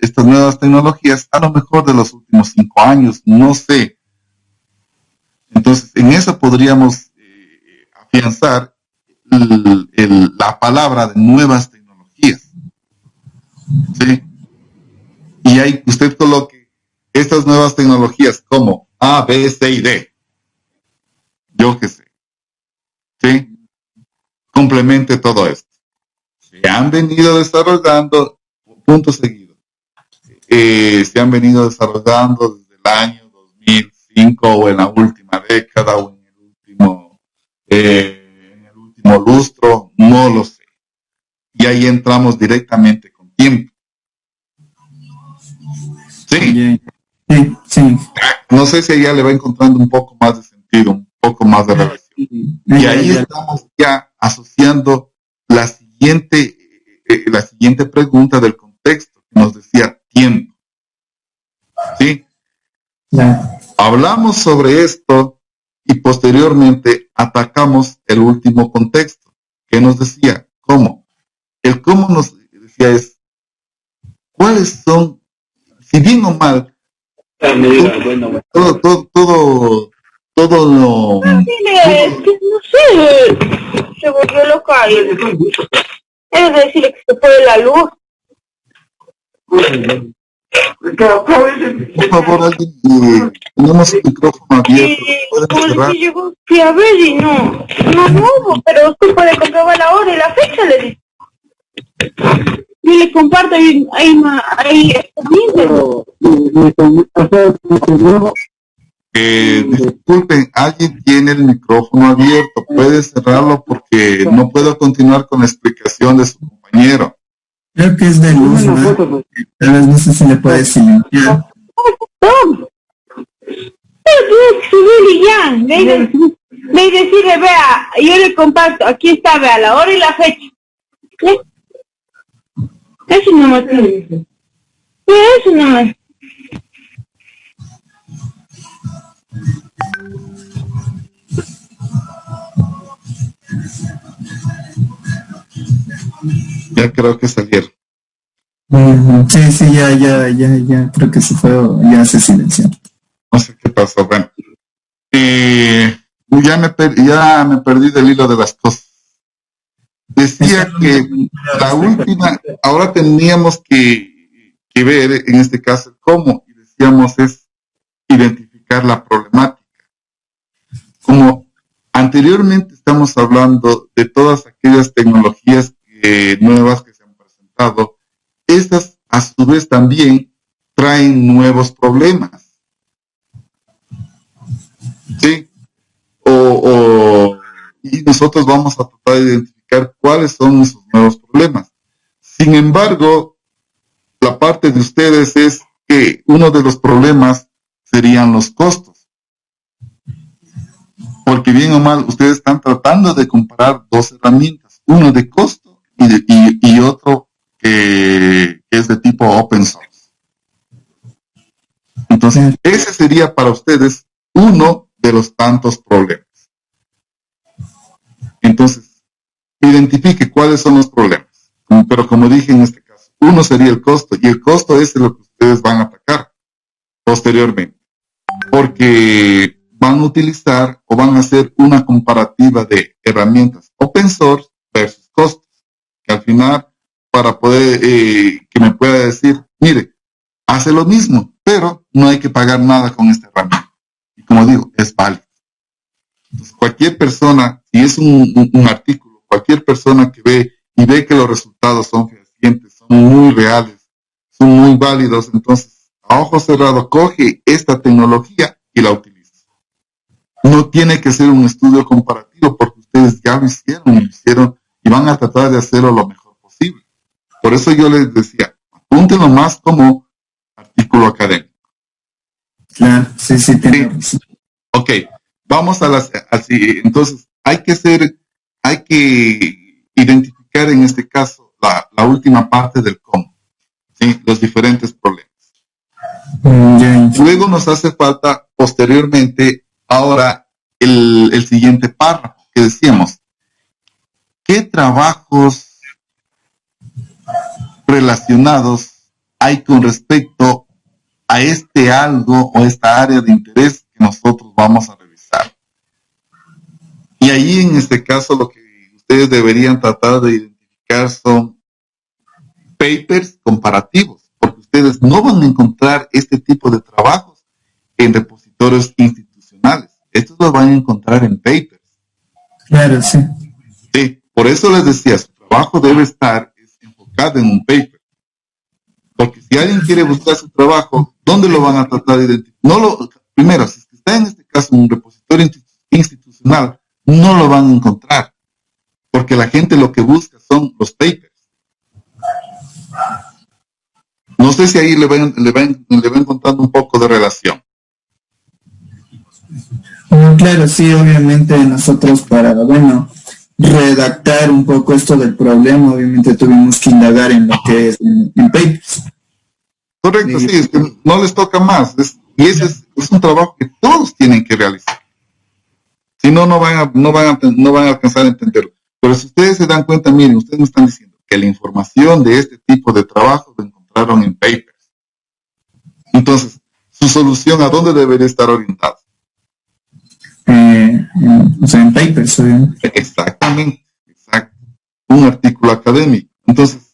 estas nuevas tecnologías a lo mejor de los últimos 5 años, no sé. Entonces, en eso podríamos afianzar la palabra de nuevas tecnologías. ¿Sí? Y ahí usted coloque estas nuevas tecnologías como A, B, C y D. Yo qué sé. ¿Sí? Complemente todo esto. Se han venido desarrollando, punto seguido. Se han venido desarrollando desde el año 2005 o en la última década o en el último lustro, no lo sé. Y ahí entramos directamente con tiempo. Sí. Sí. No sé si ella le va encontrando un poco más de sentido, un poco más de relación. Y ahí estamos ya asociando la siguiente pregunta del contexto que nos decía tiempo. ¿Sí? Hablamos sobre esto y posteriormente atacamos el último contexto que nos decía cómo. El cómo nos decía es cuáles son, si bien o mal, todo lo... Es que no sé, se volvió loca y es decirle que se fue la luz. Por favor, alguien, tenemos el micrófono abierto. Fui a ver y no hubo, pero usted puede comprobar la hora y la fecha, le dije. Yo le comparto ahí está disculpen, alguien tiene el micrófono abierto, puede cerrarlo porque no puedo continuar con la explicación de su compañero. Creo que es de luz, ¿no? Tal vez no sé si le puede silenciar. Ve y decirle, vea, yo le comparto, aquí está, vea, la hora y la fecha. Eso no me tiene. Eso no me. Ya creo que salieron. Sí, ya, creo que se fue o ya se silenció. No sé qué pasó, bueno. Ya me perdí del hilo de las cosas. Decía que la última, ahora teníamos que ver en este caso cómo, y decíamos es identificar la problemática. Como anteriormente estamos hablando de todas aquellas tecnologías nuevas que se han presentado, estas a su vez también traen nuevos problemas. ¿Sí? Y nosotros vamos a tratar de identificar cuáles son esos nuevos problemas. Sin embargo, la parte de ustedes es que uno de los problemas serían los costos. Porque bien o mal, ustedes están tratando de comparar dos herramientas, uno de costo y otro que es de tipo open source. Entonces, ese sería para ustedes uno de los tantos problemas. Entonces, identifique cuáles son los problemas. Pero como dije en este caso, uno sería el costo, y el costo es lo que ustedes van a atacar posteriormente. Porque van a utilizar o van a hacer una comparativa de herramientas open source versus costos. Que al final, para poder que me pueda decir, mire, hace lo mismo, pero no hay que pagar nada con esta herramienta. Y como digo, es válido. Entonces, cualquier persona, si es un artículo, cualquier persona que ve que los resultados son fehacientes, son muy reales, son muy válidos, entonces, a ojo cerrado, coge esta tecnología y la utiliza. No tiene que ser un estudio comparativo porque ustedes ya lo hicieron y van a tratar de hacerlo lo mejor posible. Por eso yo les decía, apúntenlo más como artículo académico. Claro, sí, tiene razón. Ok, vamos así. Entonces, hay que identificar en este caso la última parte del cómo, ¿sí? Los diferentes problemas. Luego nos hace falta posteriormente ahora el siguiente párrafo que decíamos. ¿Qué trabajos relacionados hay con respecto a este algo o esta área de interés que nosotros vamos a revisar? Y ahí en este caso lo que ustedes deberían tratar de identificar son papers comparativos, porque ustedes no van a encontrar este tipo de trabajos en repositorios institucionales. Estos los van a encontrar en papers. Claro, sí. Sí, por eso les decía, su trabajo debe estar enfocado en un paper. Porque si alguien quiere buscar su trabajo, ¿dónde lo van a tratar de identificar? Primero, si está en este caso en un repositorio institucional, no lo van a encontrar. Porque la gente lo que busca son los papers. No sé si ahí le van encontrando un poco de relación. Claro, sí, obviamente nosotros para, redactar un poco esto del problema, obviamente tuvimos que indagar en lo que es en papers. Correcto, sí, es que no les toca más. Y ese es un trabajo que todos tienen que realizar. Si no, no van a alcanzar a entenderlo. Pero si ustedes se dan cuenta, miren, ustedes me están diciendo que la información de este tipo de trabajo lo encontraron en papers. Entonces, su solución, ¿a dónde debería estar orientada? En papers, obviamente. Exactamente, exacto. Un artículo académico. Entonces,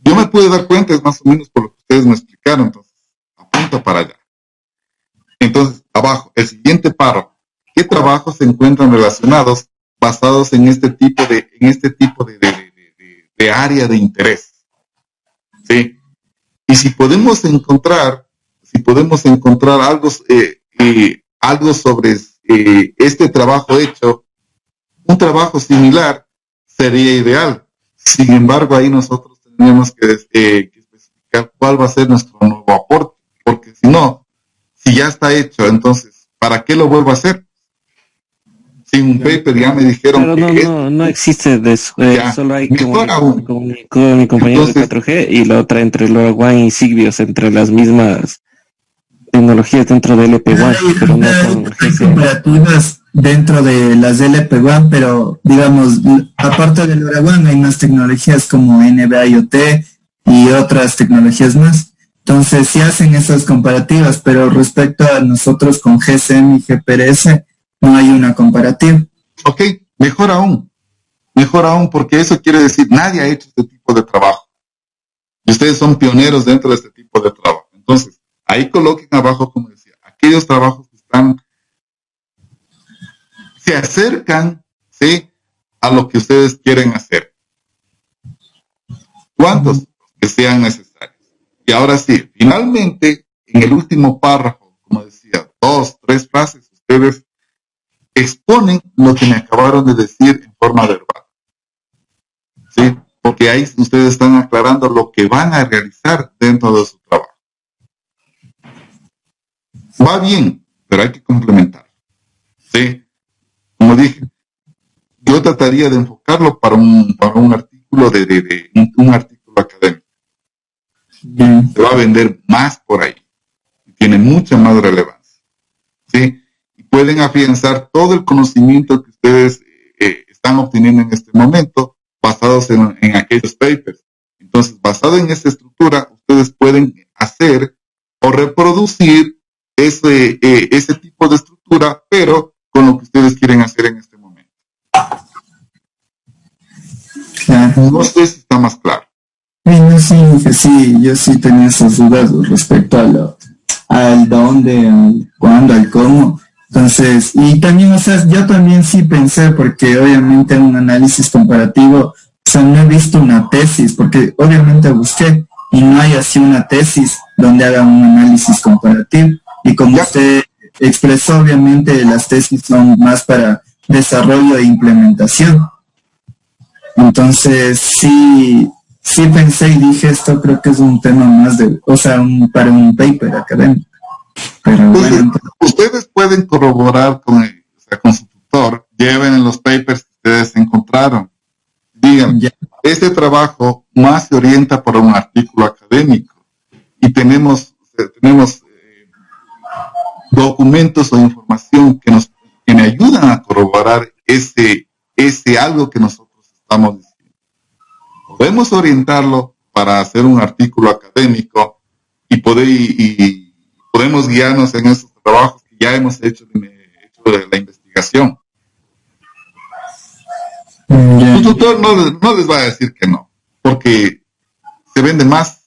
yo me pude dar cuenta, es más o menos por lo que ustedes me explicaron, entonces, apunta para allá. Entonces, abajo, el siguiente párrafo. ¿Qué trabajos se encuentran relacionados basados en este tipo de área de interés? ¿Sí? Y si podemos encontrar algo sobre este trabajo hecho, un trabajo similar sería ideal. Sin embargo, ahí nosotros tenemos que especificar cuál va a ser nuestro nuevo aporte, porque si no, si ya está hecho, entonces, ¿para qué lo vuelvo a hacer? Sin un paper ya me dijeron pero no existe de eso. Solo hay como mi compañero entonces, de 4G y la otra entre LoRaWAN y Sigbios, entre las mismas tecnologías dentro de LP1, pero no con comparativas dentro de las de LP1, pero digamos, aparte de LoRaWAN hay más tecnologías como NB-IoT y otras tecnologías más. Entonces sí hacen esas comparativas, pero respecto a nosotros con GSM y GPRS, no hay una comparativa. Ok, mejor aún, porque eso quiere decir, nadie ha hecho este tipo de trabajo. Y ustedes son pioneros dentro de este tipo de trabajo. Entonces, ahí coloquen abajo, como decía, aquellos trabajos que se acercan, ¿sí?, a lo que ustedes quieren hacer. ¿Cuántos? Que sean necesarios. Y ahora sí, finalmente, en el último párrafo, como decía, 2, 3 frases, ustedes exponen lo que me acabaron de decir en forma verbal. ¿Sí? Porque ahí ustedes están aclarando lo que van a realizar dentro de su trabajo. Va bien, pero hay que complementar. ¿Sí? Como dije, yo trataría de enfocarlo para un artículo un artículo académico. Se va a vender más por ahí. Tiene mucha más relevancia. ¿Sí? Pueden afianzar todo el conocimiento que ustedes están obteniendo en este momento basados en aquellos papers. Entonces, basado en esa estructura, ustedes pueden hacer o reproducir ese tipo de estructura, pero con lo que ustedes quieren hacer en este momento. Claro. No sé si está más claro. Sí, yo sí tenía esas dudas respecto al dónde, al cuándo, al cómo. Entonces, y también, o sea, yo también sí pensé, porque obviamente en un análisis comparativo, o sea, no he visto una tesis, porque obviamente busqué y no hay así una tesis donde haga un análisis comparativo. Y como usted expresó, obviamente las tesis son más para desarrollo e implementación. Entonces sí pensé y dije, esto creo que es un tema más para un paper académico. Pero entonces, bueno, ustedes pueden corroborar con su tutor, lleven los papers que ustedes encontraron. Digan, este trabajo más se orienta por un artículo académico y tenemos documentos o información que me ayudan a corroborar ese algo que nosotros estamos diciendo. Podemos orientarlo para hacer un artículo académico y podemos guiarnos en esos trabajos que ya hemos hecho de la investigación. Su tutor no les va a decir que no, porque se vende más.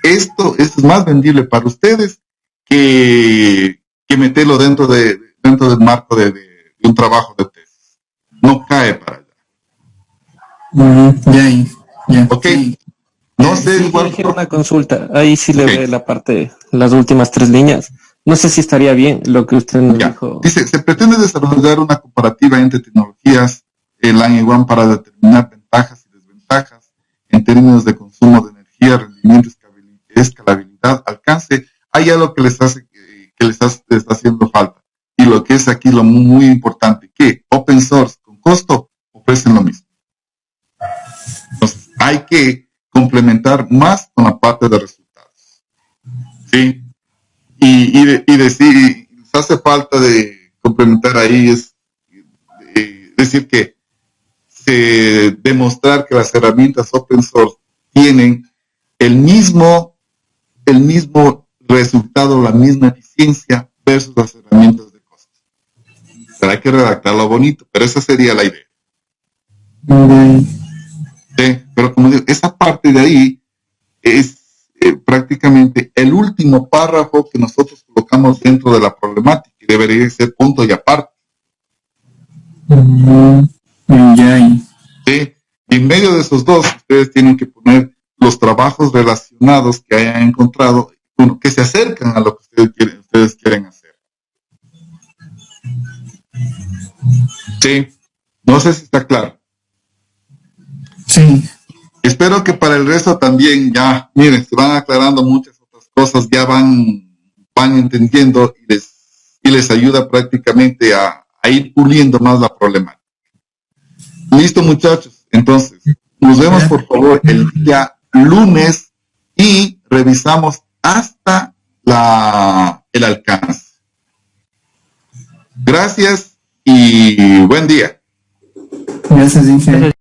Esto es más vendible para ustedes que meterlo dentro del marco de un trabajo de tesis. No cae para allá. Ok. No sé, sí, igual. Una consulta. Ahí sí le ve la parte, las últimas 3 líneas. No sé si estaría bien lo que usted nos dijo. Dice, se pretende desarrollar una comparativa entre tecnologías LAN y WAN para determinar ventajas y desventajas en términos de consumo de energía, rendimiento, escalabilidad, alcance. Hay algo que les está haciendo falta. Y lo que es aquí lo muy importante, que open source con costo ofrecen lo mismo. Entonces, hay que complementar más con la parte de resultados. ¿Sí? Y decir, les hace falta de complementar ahí, es decir que demostrar que las herramientas open source tienen el mismo resultado, la misma eficiencia versus las herramientas de costo. Pero hay que redactarlo bonito, pero esa sería la idea. Sí, pero como digo, esa parte de ahí es prácticamente el último párrafo que nosotros colocamos dentro de la problemática y debería ser punto y aparte. Sí, y en medio de esos dos ustedes tienen que poner los trabajos relacionados que hayan encontrado, que se acercan a lo que ustedes quieren hacer. Sí, no sé si está claro. Sí. Espero que para el resto también ya, miren, se van aclarando muchas otras cosas, ya van entendiendo y les ayuda prácticamente a ir puliendo más la problemática. Listo, muchachos. Entonces, nos vemos por favor el día lunes y revisamos hasta el alcance. Gracias y buen día. Gracias, Inge.